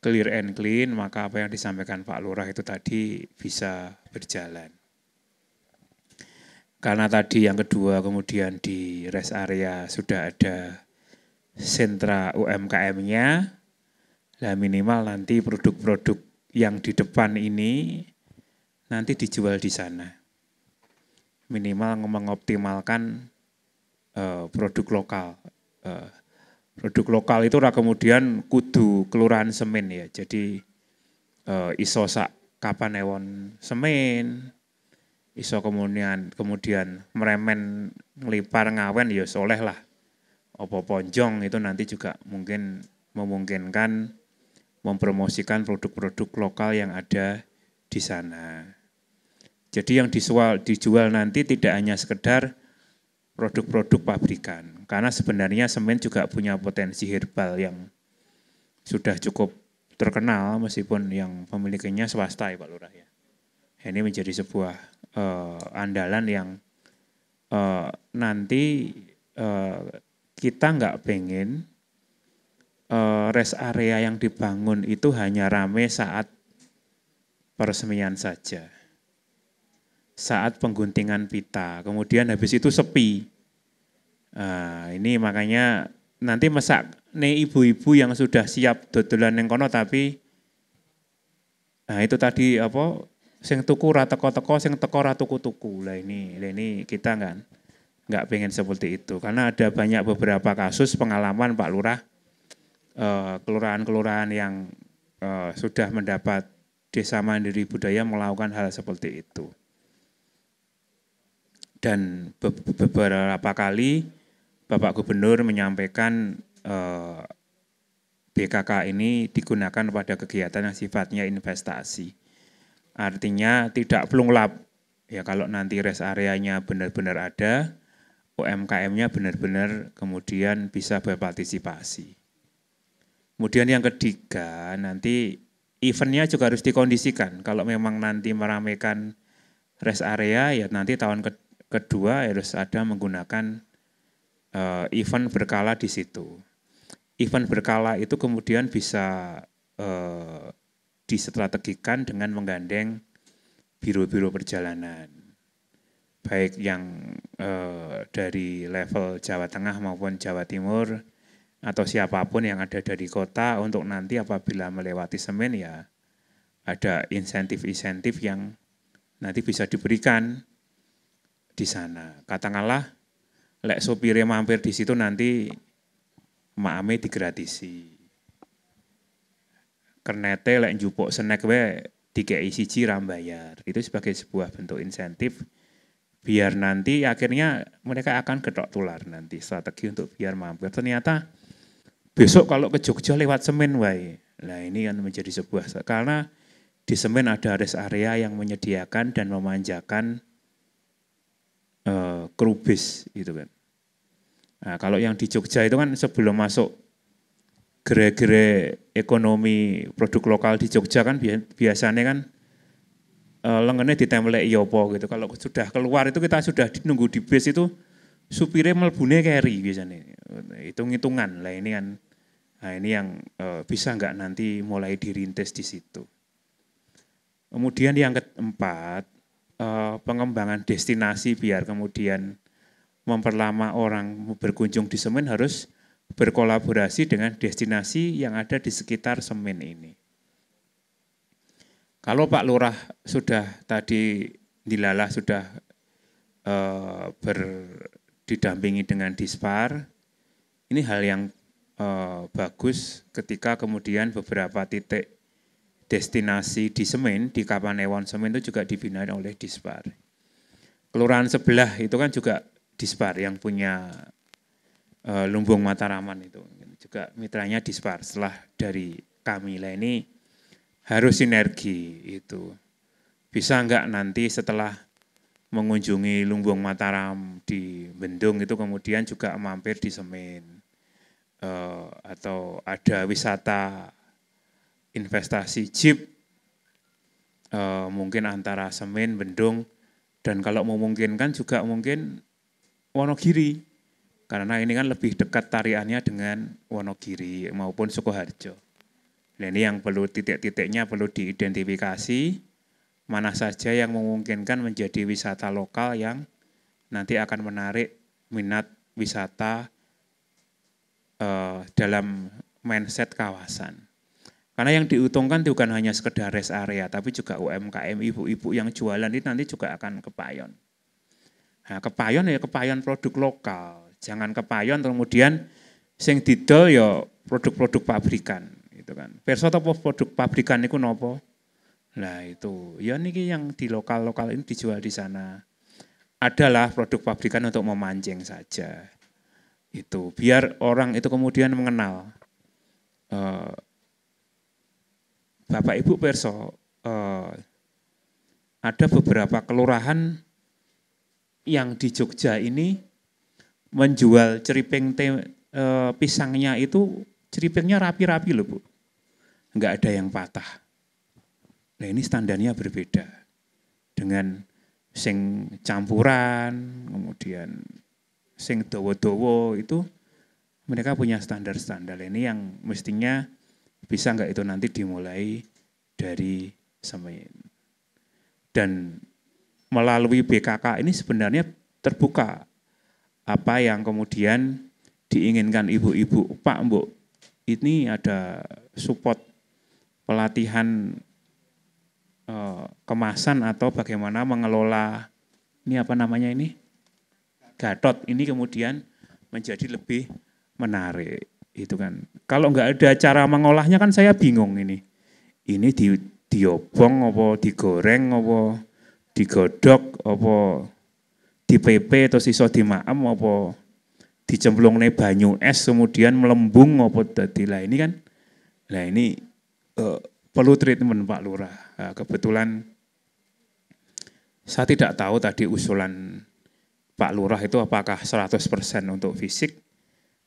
clear and clean, maka apa yang disampaikan Pak Lurah itu tadi bisa berjalan. karena tadi yang kedua kemudian di rest area sudah ada sentra UMKM-nya, lah minimal nanti produk-produk yang di depan ini nanti dijual di sana. Minimal mengoptimalkan produk lokal. Produk lokal itu kemudian kudu kelurahan semen ya, jadi iso sak kapan ewon semen, iso kemudian meremen ngelipar ngawen ya soleh lah. Opo ponjong itu nanti juga mungkin memungkinkan mempromosikan produk-produk lokal yang ada di sana. Jadi yang dijual nanti tidak hanya sekedar produk-produk pabrikan, karena sebenarnya semen juga punya potensi herbal yang sudah cukup terkenal meskipun yang pemilikannya swasta ya Pak Lurah ya. Ini menjadi sebuah andalan yang nanti kita nggak pengen rest area yang dibangun itu hanya rame saat peresmian saja. Saat pengguntingan pita, kemudian habis itu sepi. Ini makanya nanti masak nih ibu-ibu yang sudah siap dodolan yang kono tapi itu tadi apa sing tuku ra teko-teko sing teko ra tuku-tuku. Lah ini kita kan nggak pengen seperti itu karena ada banyak beberapa kasus pengalaman Pak Lurah kelurahan-kelurahan yang sudah mendapat desa mandiri budaya melakukan hal seperti itu. Dan beberapa kali Bapak Gubernur menyampaikan BKK ini digunakan pada kegiatan yang sifatnya investasi. Artinya tidak plunglap. Ya kalau nanti rest areanya benar-benar ada, UMKM-nya benar-benar kemudian bisa berpartisipasi. Kemudian yang ketiga, nanti eventnya juga harus dikondisikan. Kalau memang nanti meramaikan rest area, ya nanti tahun kedua harus ada menggunakan event berkala di situ. Event berkala itu kemudian bisa distrategikan dengan menggandeng biro-biro perjalanan. Baik yang dari level Jawa Tengah maupun Jawa Timur, atau siapapun yang ada dari kota untuk nanti apabila melewati semen ya ada insentif-insentif yang nanti bisa diberikan di sana. Katakanlah lek sopire mampir di situ nanti maame digratisi. Kernete lek njupuk snack wae dikei siji ra bayar. Itu sebagai sebuah bentuk insentif biar nanti akhirnya mereka akan getok tular nanti strategi untuk biar mampir. Ternyata besok kalau ke Jogja lewat semen wae. Nah ini kan menjadi sebuah karena di semen ada rest area yang menyediakan dan memanjakan kru bis gitu kan. Nah, kalau yang di Jogja itu kan sebelum masuk gere-gere ekonomi produk lokal di Jogja kan biasanya kan lengannya ditempelek yopo gitu. Kalau sudah keluar itu kita sudah nunggu di bis itu supirnya melbune carry biasanya. Hitung-hitungan lah ini kan. Nah ini yang bisa nggak nanti mulai dirintis di situ. Kemudian yang keempat, pengembangan destinasi biar kemudian memperlama orang berkunjung di semen harus berkolaborasi dengan destinasi yang ada di sekitar semen ini. Kalau Pak Lurah sudah tadi dilalah sudah didampingi dengan Dispar, ini hal yang bagus ketika kemudian beberapa titik destinasi di semen, di Kapanewon semen itu juga dibina oleh Dispar. Kelurahan sebelah itu kan juga Dispar yang punya Lumbung Mataraman itu juga mitranya Dispar setelah dari kami. Lah ini harus sinergi itu. Bisa enggak nanti setelah mengunjungi Lumbung Mataram di Bendung itu kemudian juga mampir di semen. Atau ada wisata investasi jeep mungkin antara semen, Bendung, dan kalau memungkinkan juga mungkin Wonogiri. Karena ini kan lebih dekat tariannya dengan Wonogiri maupun Sukoharjo. Nah ini yang perlu titik-titiknya perlu diidentifikasi, mana saja yang memungkinkan menjadi wisata lokal yang nanti akan menarik minat wisata dalam mindset kawasan. Karena yang diuntungkan bukan hanya sekedar rest area, tapi juga UMKM, ibu-ibu yang jualan ini nanti juga akan kepayon. Nah, kepayon ya kepayon produk lokal, jangan kepayon kemudian sing didol ya produk-produk pabrikan, gitu kan. Perso apa produk pabrikan itu nopo? Nah itu, ya niki yang di lokal-lokal ini dijual di sana. Adalah produk pabrikan untuk memancing saja. Itu biar orang itu kemudian mengenal. Bapak Ibu perso, ada beberapa kelurahan yang di Jogja ini menjual ceriping pisangnya itu ceripingnya rapi-rapi loh Bu. Enggak ada yang patah. Nah ini standarnya berbeda dengan sing campuran, kemudian sing dowo-dowo itu mereka punya standar-standar. Ini yang mestinya bisa enggak itu nanti dimulai dari Semen. Dan melalui BKK ini sebenarnya terbuka apa yang kemudian diinginkan ibu-ibu, Pak, Mbok, ini ada support pelatihan kemasan atau bagaimana mengelola ini apa namanya ini Gatot ini kemudian menjadi lebih menarik itu kan. Kalau nggak ada cara mengolahnya kan saya bingung ini diobong apa digoreng apa digodok apa dipepe atau iso dimaem apa dicemplungne banyu es kemudian melembung apa dadi lah ini kan. Nah ini perlu treatment Pak Lurah. Nah, kebetulan saya tidak tahu tadi usulan Pak Lurah itu apakah 100% untuk fisik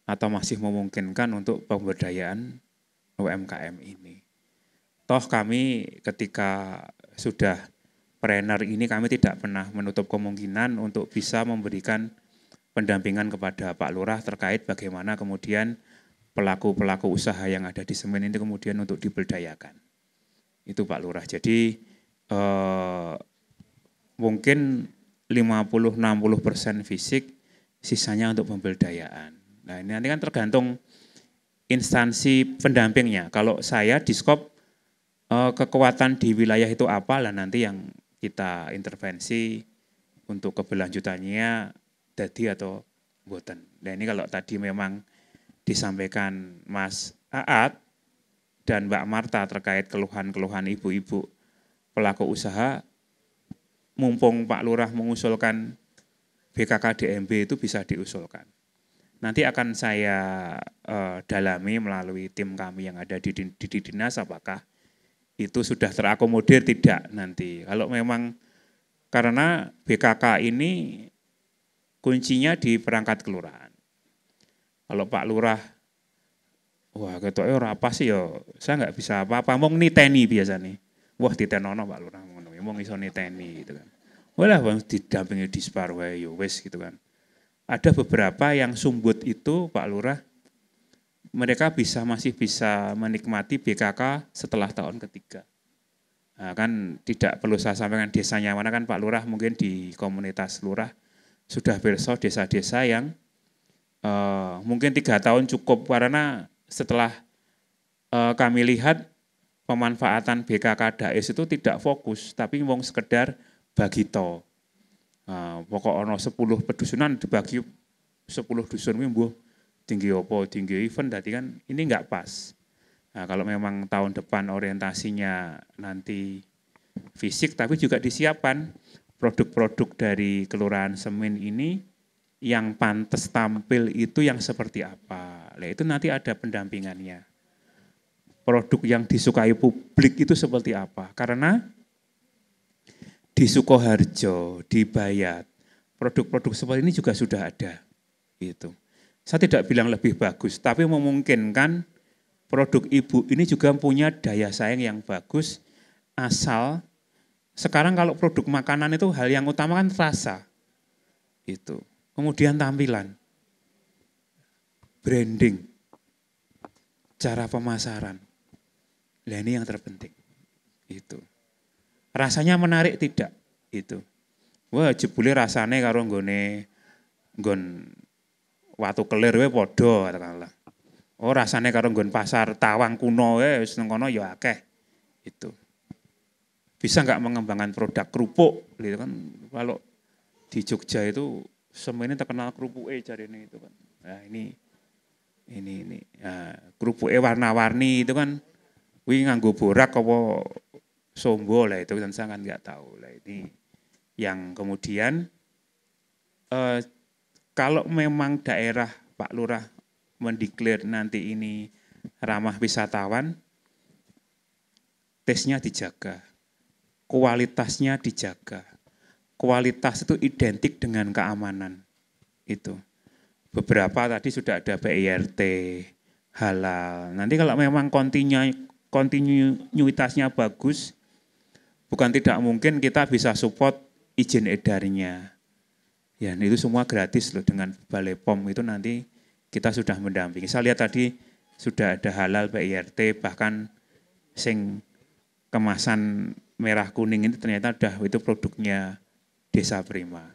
atau masih memungkinkan untuk pemberdayaan UMKM ini. Toh kami ketika sudah trainer ini kami tidak pernah menutup kemungkinan untuk bisa memberikan pendampingan kepada Pak Lurah terkait bagaimana kemudian pelaku-pelaku usaha yang ada di Semen ini kemudian untuk diberdayakan. Itu Pak Lurah. Jadi mungkin 50-60% fisik, sisanya untuk pemberdayaan. Nah ini nanti kan tergantung instansi pendampingnya. Kalau saya di skop kekuatan di wilayah itu apa lah nanti yang kita intervensi untuk keberlanjutannya jadi atau boten. Nah ini kalau tadi memang disampaikan Mas Aat dan Mbak Marta terkait keluhan-keluhan ibu-ibu pelaku usaha, mumpung Pak Lurah mengusulkan BKK DMB itu bisa diusulkan. Nanti akan saya dalami melalui tim kami yang ada di dinas apakah itu sudah terakomodir tidak nanti. Kalau memang karena BKK ini kuncinya di perangkat kelurahan. Kalau Pak Lurah, wah ketoknya ora apa sih ya, saya nggak bisa apa-apa, mau niteni biasa nih. Wah ditenono Pak Lurah, mau iso niteni gitu kan. Walah bang didampingi dispar wae yo wis gitu kan. Ada beberapa yang sumbut itu Pak Lurah, mereka masih bisa menikmati BKK setelah tahun ketiga. Nah, kan tidak perlu saya sampaikan desanya mana kan Pak Lurah mungkin di komunitas lurah sudah berso desa-desa yang mungkin 3 tahun cukup karena setelah kami lihat pemanfaatan BKK DAES itu tidak fokus tapi wong sekedar bagi to. Pokok ono 10 pedusunan dibagi 10 dusun mbuh tinggi opo, tinggi event, berarti kan ini enggak pas. Nah, kalau memang tahun depan orientasinya nanti fisik tapi juga disiapkan produk-produk dari Kelurahan Semen ini yang pantas tampil itu yang seperti apa. Nah, itu nanti ada pendampingannya. Produk yang disukai publik itu seperti apa. Karena di Sukoharjo, di Bayat, produk-produk seperti ini juga sudah ada. Gitu. Saya tidak bilang lebih bagus, tapi memungkinkan produk ibu ini juga punya daya saing yang bagus, asal sekarang kalau produk makanan itu hal yang utama kan rasa. Itu. Kemudian tampilan, branding, cara pemasaran. Nah ini yang terpenting. Itu. Rasanya menarik tidak? Itu. Wah, jebule rasane karo nggon Watu Kelir wae padha katakanlah. Oh, rasane karo nggon pasar Tawang kuno wae wis nang kono ya akeh. Itu. Bisa enggak mengembangkan produk kerupuk gitu kan. Kalau di Jogja itu semuanya terkenal kerupuke jarene itu kan. Nah, ini. Nah, kerupuke warna-warni itu kan kuwi nganggo borak apa sombo lah itu kan saya kan enggak tahu lah ini. Yang kemudian kalau memang daerah Pak Lurah mendeklar nanti ini ramah wisatawan, tesnya dijaga, kualitasnya dijaga. Kualitas itu identik dengan keamanan. Itu. Beberapa tadi sudah ada PIRT, halal. Nanti kalau memang kontinuitasnya bagus, bukan tidak mungkin kita bisa support izin edarnya. Ya, itu semua gratis loh dengan Balai POM itu nanti kita sudah mendampingi. Saya lihat tadi sudah ada halal PIRT, bahkan sing kemasan merah kuning ini ternyata itu produknya Desa Prima.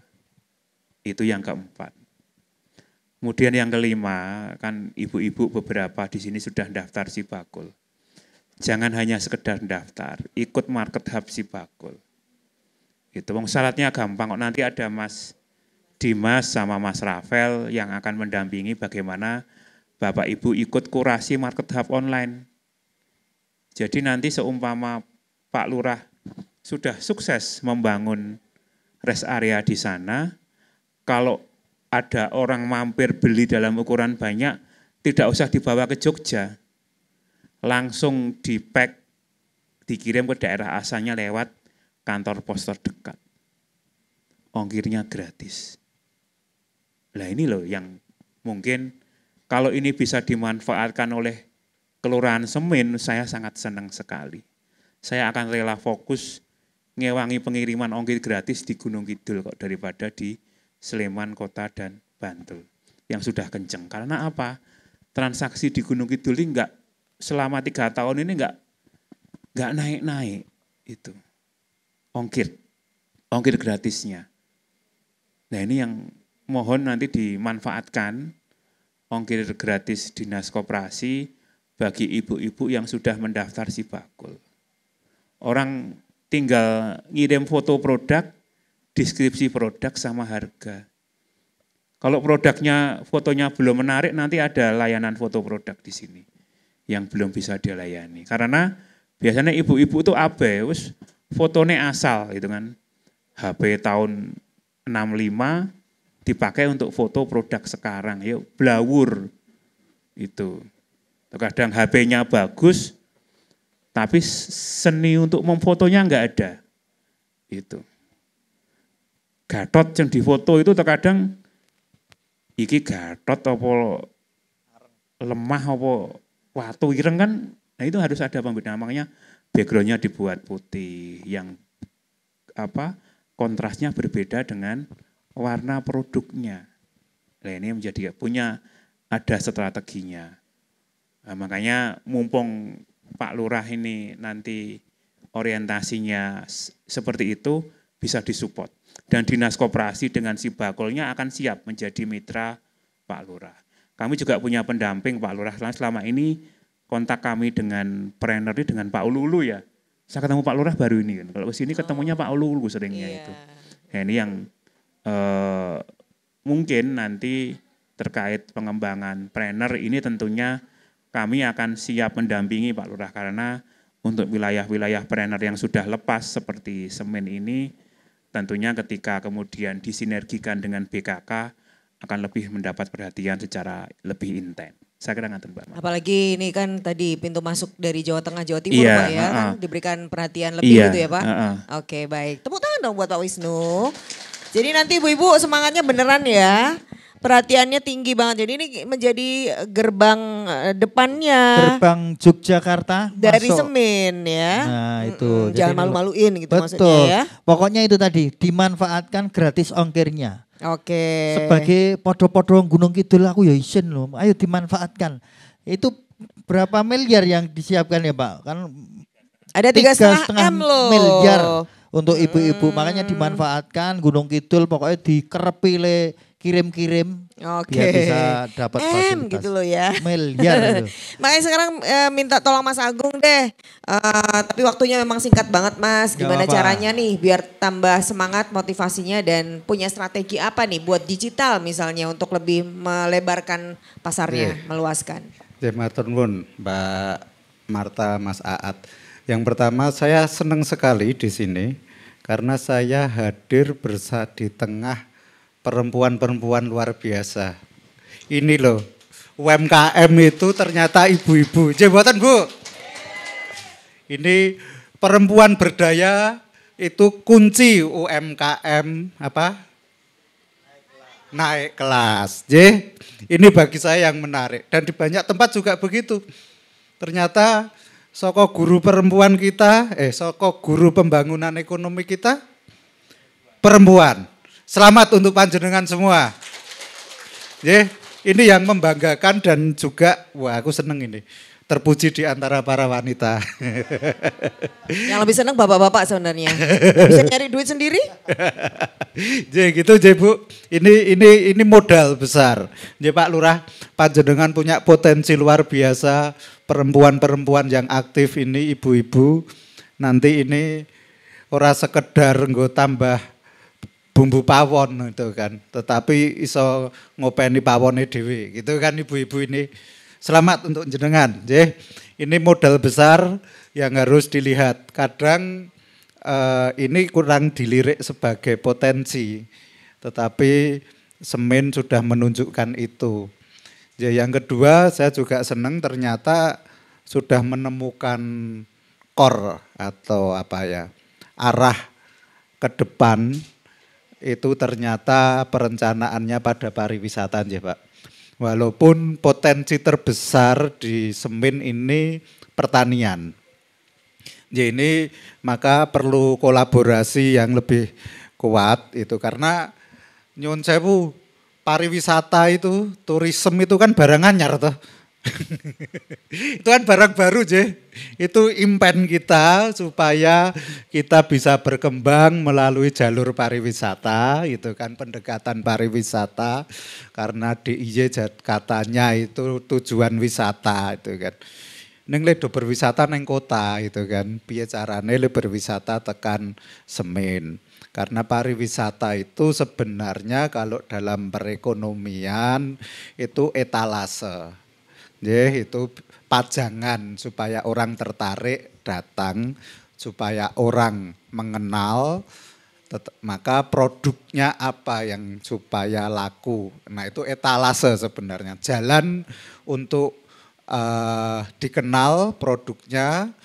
Itu yang keempat. Kemudian yang kelima, kan ibu-ibu beberapa di sini sudah daftar Sibakul. Jangan hanya sekedar daftar, ikut market hub Sibakul. Itu syaratnya gampang kok, nanti ada Mas Dimas sama Mas Rafael yang akan mendampingi bagaimana Bapak Ibu ikut kurasi market hub online. Jadi nanti seumpama Pak Lurah sudah sukses membangun rest area di sana, kalau ada orang mampir beli dalam ukuran banyak, tidak usah dibawa ke Jogja, langsung di-pack, dikirim ke daerah asalnya lewat kantor pos terdekat. Ongkirnya gratis. Nah ini loh yang mungkin kalau ini bisa dimanfaatkan oleh Kelurahan Semin, saya sangat senang sekali. Saya akan rela fokus ngewangi pengiriman ongkir gratis di Gunung Kidul kok daripada di Sleman Kota dan Bantul yang sudah kenceng. Karena apa? Transaksi di Gunung Kidul ini enggak selama 3 tahun ini enggak naik-naik itu. Ongkir gratisnya. Nah ini yang mohon nanti dimanfaatkan ongkir gratis Dinas Koperasi bagi ibu-ibu yang sudah mendaftar Sibakul. Orang tinggal ngirim foto produk, deskripsi produk sama harga. Kalau produknya fotonya belum menarik, nanti ada layanan foto produk di sini yang belum bisa dilayani. Karena biasanya ibu-ibu itu abe, wis fotonya asal gitu kan. HP tahun 65 dipakai untuk foto produk sekarang, yuk blawur itu. Kadang HP-nya bagus, tapi seni untuk memfotonya enggak ada. Itu. Gatot yang difoto itu terkadang iki gatot apa lemah apa watu ireng kan, nah itu harus ada pembedaan. Makanya backgroundnya dibuat putih yang kontrasnya berbeda dengan warna produknya. Nah ini menjadi ada strateginya. Nah, makanya mumpung Pak Lurah ini nanti orientasinya seperti itu bisa disupport. Dan Dinas Koperasi dengan Sibakulnya akan siap menjadi mitra Pak Lurah. Kami juga punya pendamping Pak Lurah. Selama ini kontak kami dengan trainer ini dengan Pak Ululu ya. Saya ketemu Pak Lurah baru ini kan. Kalau ke sini ketemunya Pak Ululu seringnya itu. Nah, ini yang mungkin nanti terkait pengembangan trainer ini tentunya kami akan siap mendampingi Pak Lurah karena untuk wilayah-wilayah trainer yang sudah lepas seperti Semen ini tentunya ketika kemudian disinergikan dengan BKK akan lebih mendapat perhatian secara lebih intens. Saya kira ngaten Mbak. Apalagi ini kan tadi pintu masuk dari Jawa Tengah, Jawa Timur Pak ya, kan diberikan perhatian lebih gitu ya Pak. Oke baik, tepuk tangan dong buat Pak Wisnu. Jadi nanti ibu-ibu semangatnya beneran ya. Perhatiannya tinggi banget. Jadi ini menjadi gerbang depannya. Gerbang Yogyakarta. Dari masuk. Semen ya. Nah itu. Jangan malu-maluin gitu betul. Maksudnya ya. Pokoknya itu tadi dimanfaatkan gratis ongkirnya. Oke. Sebagai podo-podo Gunung Kidul aku ya isin loh. Ayo dimanfaatkan. Itu berapa miliar yang disiapkan ya Pak? Kan ada 3,5 M loh. Miliar untuk ibu-ibu. Makanya dimanfaatkan Gunung Kidul pokoknya dikerepile kirim-kirim biar bisa dapat fasilitas. Gitu loh ya. Miliar. Makanya sekarang minta tolong Mas Agung deh. Tapi waktunya memang singkat banget Mas. Gimana caranya nih biar tambah semangat motivasinya dan punya strategi apa nih buat digital misalnya untuk lebih melebarkan pasarnya, meluaskan. Matur nuwun Mbak Marta, Mas Aat. Yang pertama saya senang sekali di sini karena saya hadir di tengah perempuan-perempuan luar biasa. Ini loh, UMKM itu ternyata ibu-ibu. Jabatan Bu. Ini perempuan berdaya itu kunci UMKM apa? Naik kelas. Ini bagi saya yang menarik dan di banyak tempat juga begitu. Ternyata soko guru perempuan kita, soko guru pembangunan ekonomi kita perempuan. Selamat untuk panjenengan semua. Ini yang membanggakan dan juga, wah aku seneng ini. Terpuji di antara para wanita. Yang lebih seneng bapak-bapak sebenarnya. Bisa nyari duit sendiri? Gitu Bu. Ini modal besar. Pak Lurah, panjenengan punya potensi luar biasa. Perempuan-perempuan yang aktif ini, ibu-ibu. Nanti ini ora sekedar nggo tambah bumbu pawon itu kan, tetapi iso ngopeni pawone dhewe gitu kan ibu-ibu ini. Selamat untuk jenengan, ini modal besar yang harus dilihat. Kadang ini kurang dilirik sebagai potensi, tetapi Semen sudah menunjukkan itu. Yang kedua saya juga senang ternyata sudah menemukan core atau arah ke depan. Itu ternyata perencanaannya pada pariwisata Pak. Walaupun potensi terbesar di Semen ini pertanian. Ini maka perlu kolaborasi yang lebih kuat itu karena nyun sewu pariwisata itu, tourism itu kan barang anyar toh. Itu kan barang baru itu impen kita supaya kita bisa berkembang melalui jalur pariwisata itu kan pendekatan pariwisata karena DIY katanya itu tujuan wisata itu kan. Neng le do berwisata neng kota itu kan piye carane le berwisata tekan Semen. Karena pariwisata itu sebenarnya kalau dalam perekonomian itu etalase. Itu pajangan supaya orang tertarik datang, supaya orang mengenal, maka produknya apa yang supaya laku. Nah itu etalase sebenarnya, jalan untuk dikenal produknya,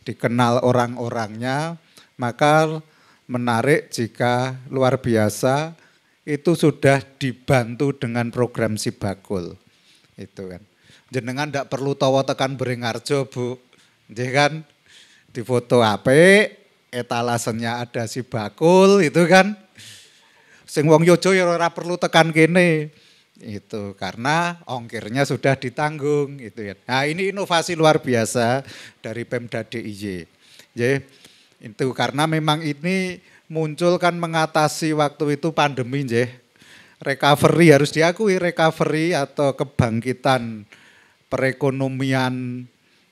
dikenal orang-orangnya, maka menarik jika luar biasa itu sudah dibantu dengan program Sibakul. Itu kan. Jenengan ndak perlu tawa tekan Beringharjo Bu. Kan di foto HP etalasenya ada Sibakul itu kan. Sing wong Yojo ya ora perlu tekan kene. Itu karena ongkirnya sudah ditanggung itu ya. Nah, ini inovasi luar biasa dari Pemda DIY. Itu karena memang ini muncul kan mengatasi waktu itu pandemi recovery harus diakui recovery atau kebangkitan perekonomian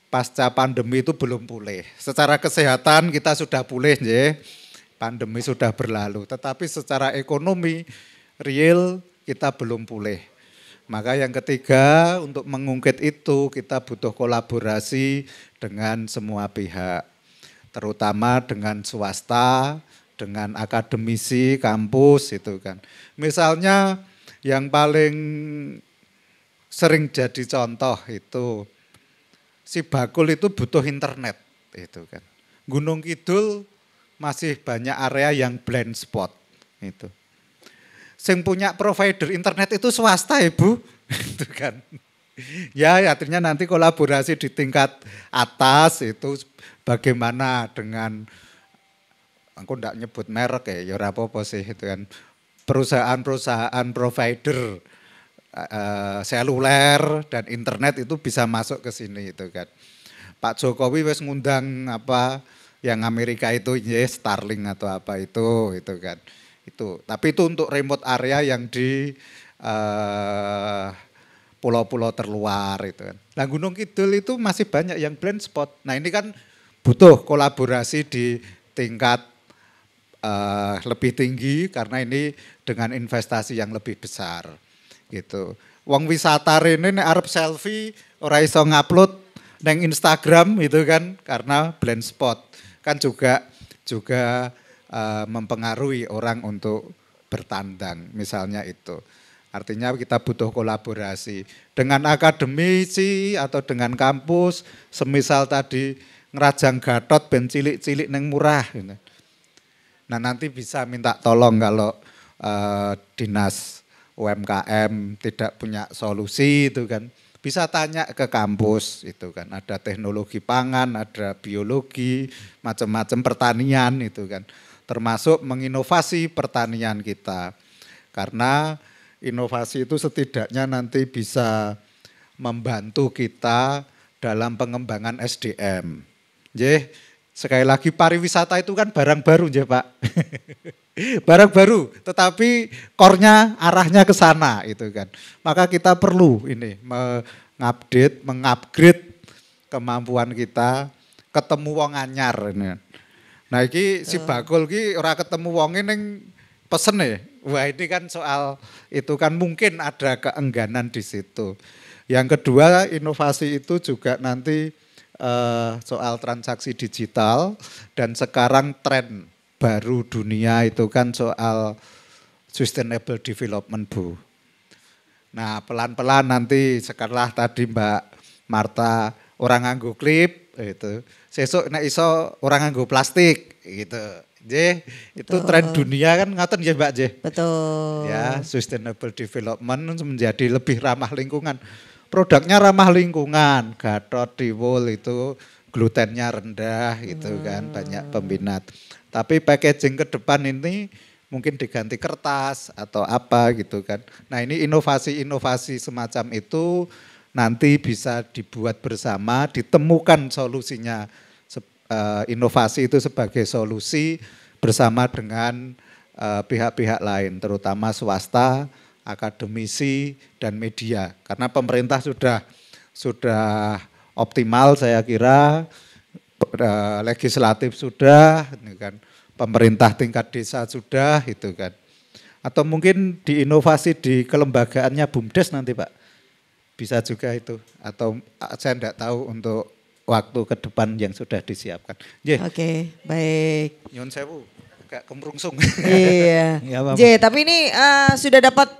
pasca pandemi itu belum pulih. Secara kesehatan kita sudah pulih pandemi sudah berlalu. Tetapi secara ekonomi real kita belum pulih. Maka yang ketiga untuk mengungkit itu kita butuh kolaborasi dengan semua pihak. Terutama dengan swasta, dengan akademisi, kampus itu kan. Misalnya yang paling sering jadi contoh itu Sibakul itu butuh internet itu kan. Gunung Kidul masih banyak area yang blind spot itu. Sing punya provider internet itu swasta Ibu itu kan. Ya artinya nanti kolaborasi di tingkat atas itu bagaimana dengan aku ndak nyebut merek ya ora apa-apa sih itu kan. Perusahaan-perusahaan provider seluler dan internet itu bisa masuk ke sini itu kan. Pak Jokowi wis ngundang Yang Amerika itu Starlink atau apa itu kan. Itu. Tapi itu untuk remote area yang di pulau-pulau terluar itu kan. Nah Gunung Kidul itu masih banyak yang blind spot. Nah ini kan butuh kolaborasi di tingkat lebih tinggi karena ini dengan investasi yang lebih besar gitu. Wong wisata rene nek arep selfie ora iso ngupload neng Instagram itu kan karena blind spot kan juga mempengaruhi orang untuk bertandang misalnya itu. Artinya kita butuh kolaborasi dengan akademisi atau dengan kampus semisal tadi ngerajang Gatot ben cilik-cilik neng murah gitu. Nah nanti bisa minta tolong kalau dinas UMKM tidak punya solusi itu kan. Bisa tanya ke kampus itu kan. Ada teknologi pangan, ada biologi, macam-macam pertanian itu kan. Termasuk menginovasi pertanian kita. Karena inovasi itu setidaknya nanti bisa membantu kita dalam pengembangan SDM. Sekali lagi pariwisata itu kan barang baru ya Pak. Barang baru, tetapi core-nya arahnya ke sana itu kan. Maka kita perlu ini mengupgrade kemampuan kita ketemu wong anyar ini. Nah iki si Bakul iki ora ketemu wong ning pesen ya. Wah ini kan soal itu kan mungkin ada keengganan di situ. Yang kedua inovasi itu juga nanti soal transaksi digital dan sekarang tren baru dunia itu kan soal sustainable development Bu. Nah pelan-pelan nanti sekarang tadi Mbak Marta orang nganggo klip itu, sesuk nek iso orang nganggo plastik gitu. Itu tren dunia kan ngaten ya Mbak J. Betul. Ya sustainable development menjadi lebih ramah lingkungan. Produknya ramah lingkungan, Gatot, Diwul itu glutennya rendah gitu kan, banyak peminat. Tapi packaging ke depan ini mungkin diganti kertas atau apa gitu kan. Nah ini inovasi-inovasi semacam itu nanti bisa dibuat bersama, ditemukan solusinya. Inovasi itu sebagai solusi bersama dengan pihak-pihak lain, terutama swasta, akademisi dan media. Karena pemerintah sudah optimal saya kira, legislatif sudah, kan, pemerintah tingkat desa sudah, itu kan. Atau mungkin diinovasi di kelembagaannya BUMDes nanti Pak, bisa juga itu. Atau saya tidak tahu untuk waktu ke depan yang sudah disiapkan. Oke, baik. Nyun sewu, agak kemrungsung. Iya. Tapi ini sudah dapat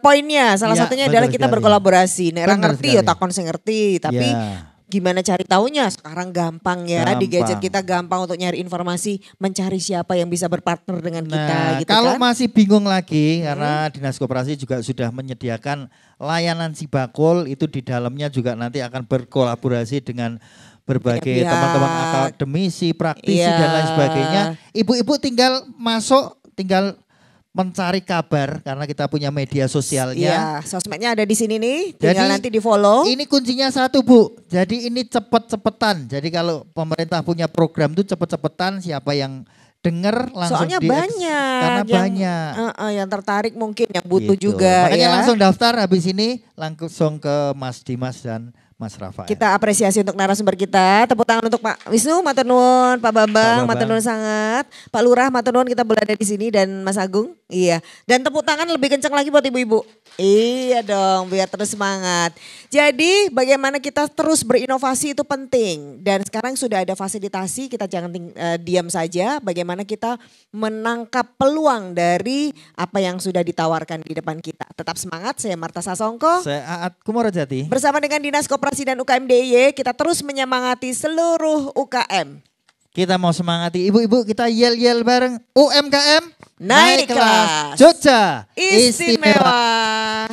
poinnya, salah satunya adalah kita berkolaborasi. Nek ora ngerti ya takon sing ngerti, tapi gimana cari taunya sekarang gampang ya, di gadget kita gampang untuk nyari informasi, mencari siapa yang bisa berpartner dengan kita gitu kalau kan. masih bingung lagi karena Dinas Koperasi juga sudah menyediakan layanan Sibakul, itu di dalamnya juga nanti akan berkolaborasi dengan berbagai teman-teman akademisi, praktisi dan lain sebagainya. Ibu-ibu tinggal masuk, tinggal mencari kabar karena kita punya media sosialnya. Iya, sosmednya ada di sini nih, tinggal nanti di follow. Ini kuncinya satu Bu, jadi ini cepet-cepetan. Jadi kalau pemerintah punya program itu cepet-cepetan, siapa yang dengar langsung soalnya banyak. Karena banyak. Yang tertarik mungkin, yang butuh juga. Makanya langsung daftar habis ini, langsung ke Mas Dimas dan Mas Rafael. Kita apresiasi untuk narasumber kita. Tepuk tangan untuk Pak Wisnu, matur nuwun, Pak Bambang, matur nuwun sangat. Pak Lurah, matur nuwun kita berada di sini dan Mas Agung. Iya. Dan tepuk tangan lebih kencang lagi buat ibu-ibu. Iya dong, biar terus semangat. Jadi bagaimana kita terus berinovasi itu penting. Dan sekarang sudah ada fasilitasi, kita jangan diam saja. Bagaimana kita menangkap peluang dari apa yang sudah ditawarkan di depan kita. Tetap semangat, saya Marta Sasongko. Saya Aat Kumorojati. Bersama dengan Dinas Koperasi dan UKM DIY, kita terus menyemangati seluruh UKM. Kita mau semangati ibu-ibu, kita yel-yel bareng UMKM naik kelas. Jogja Istimewa.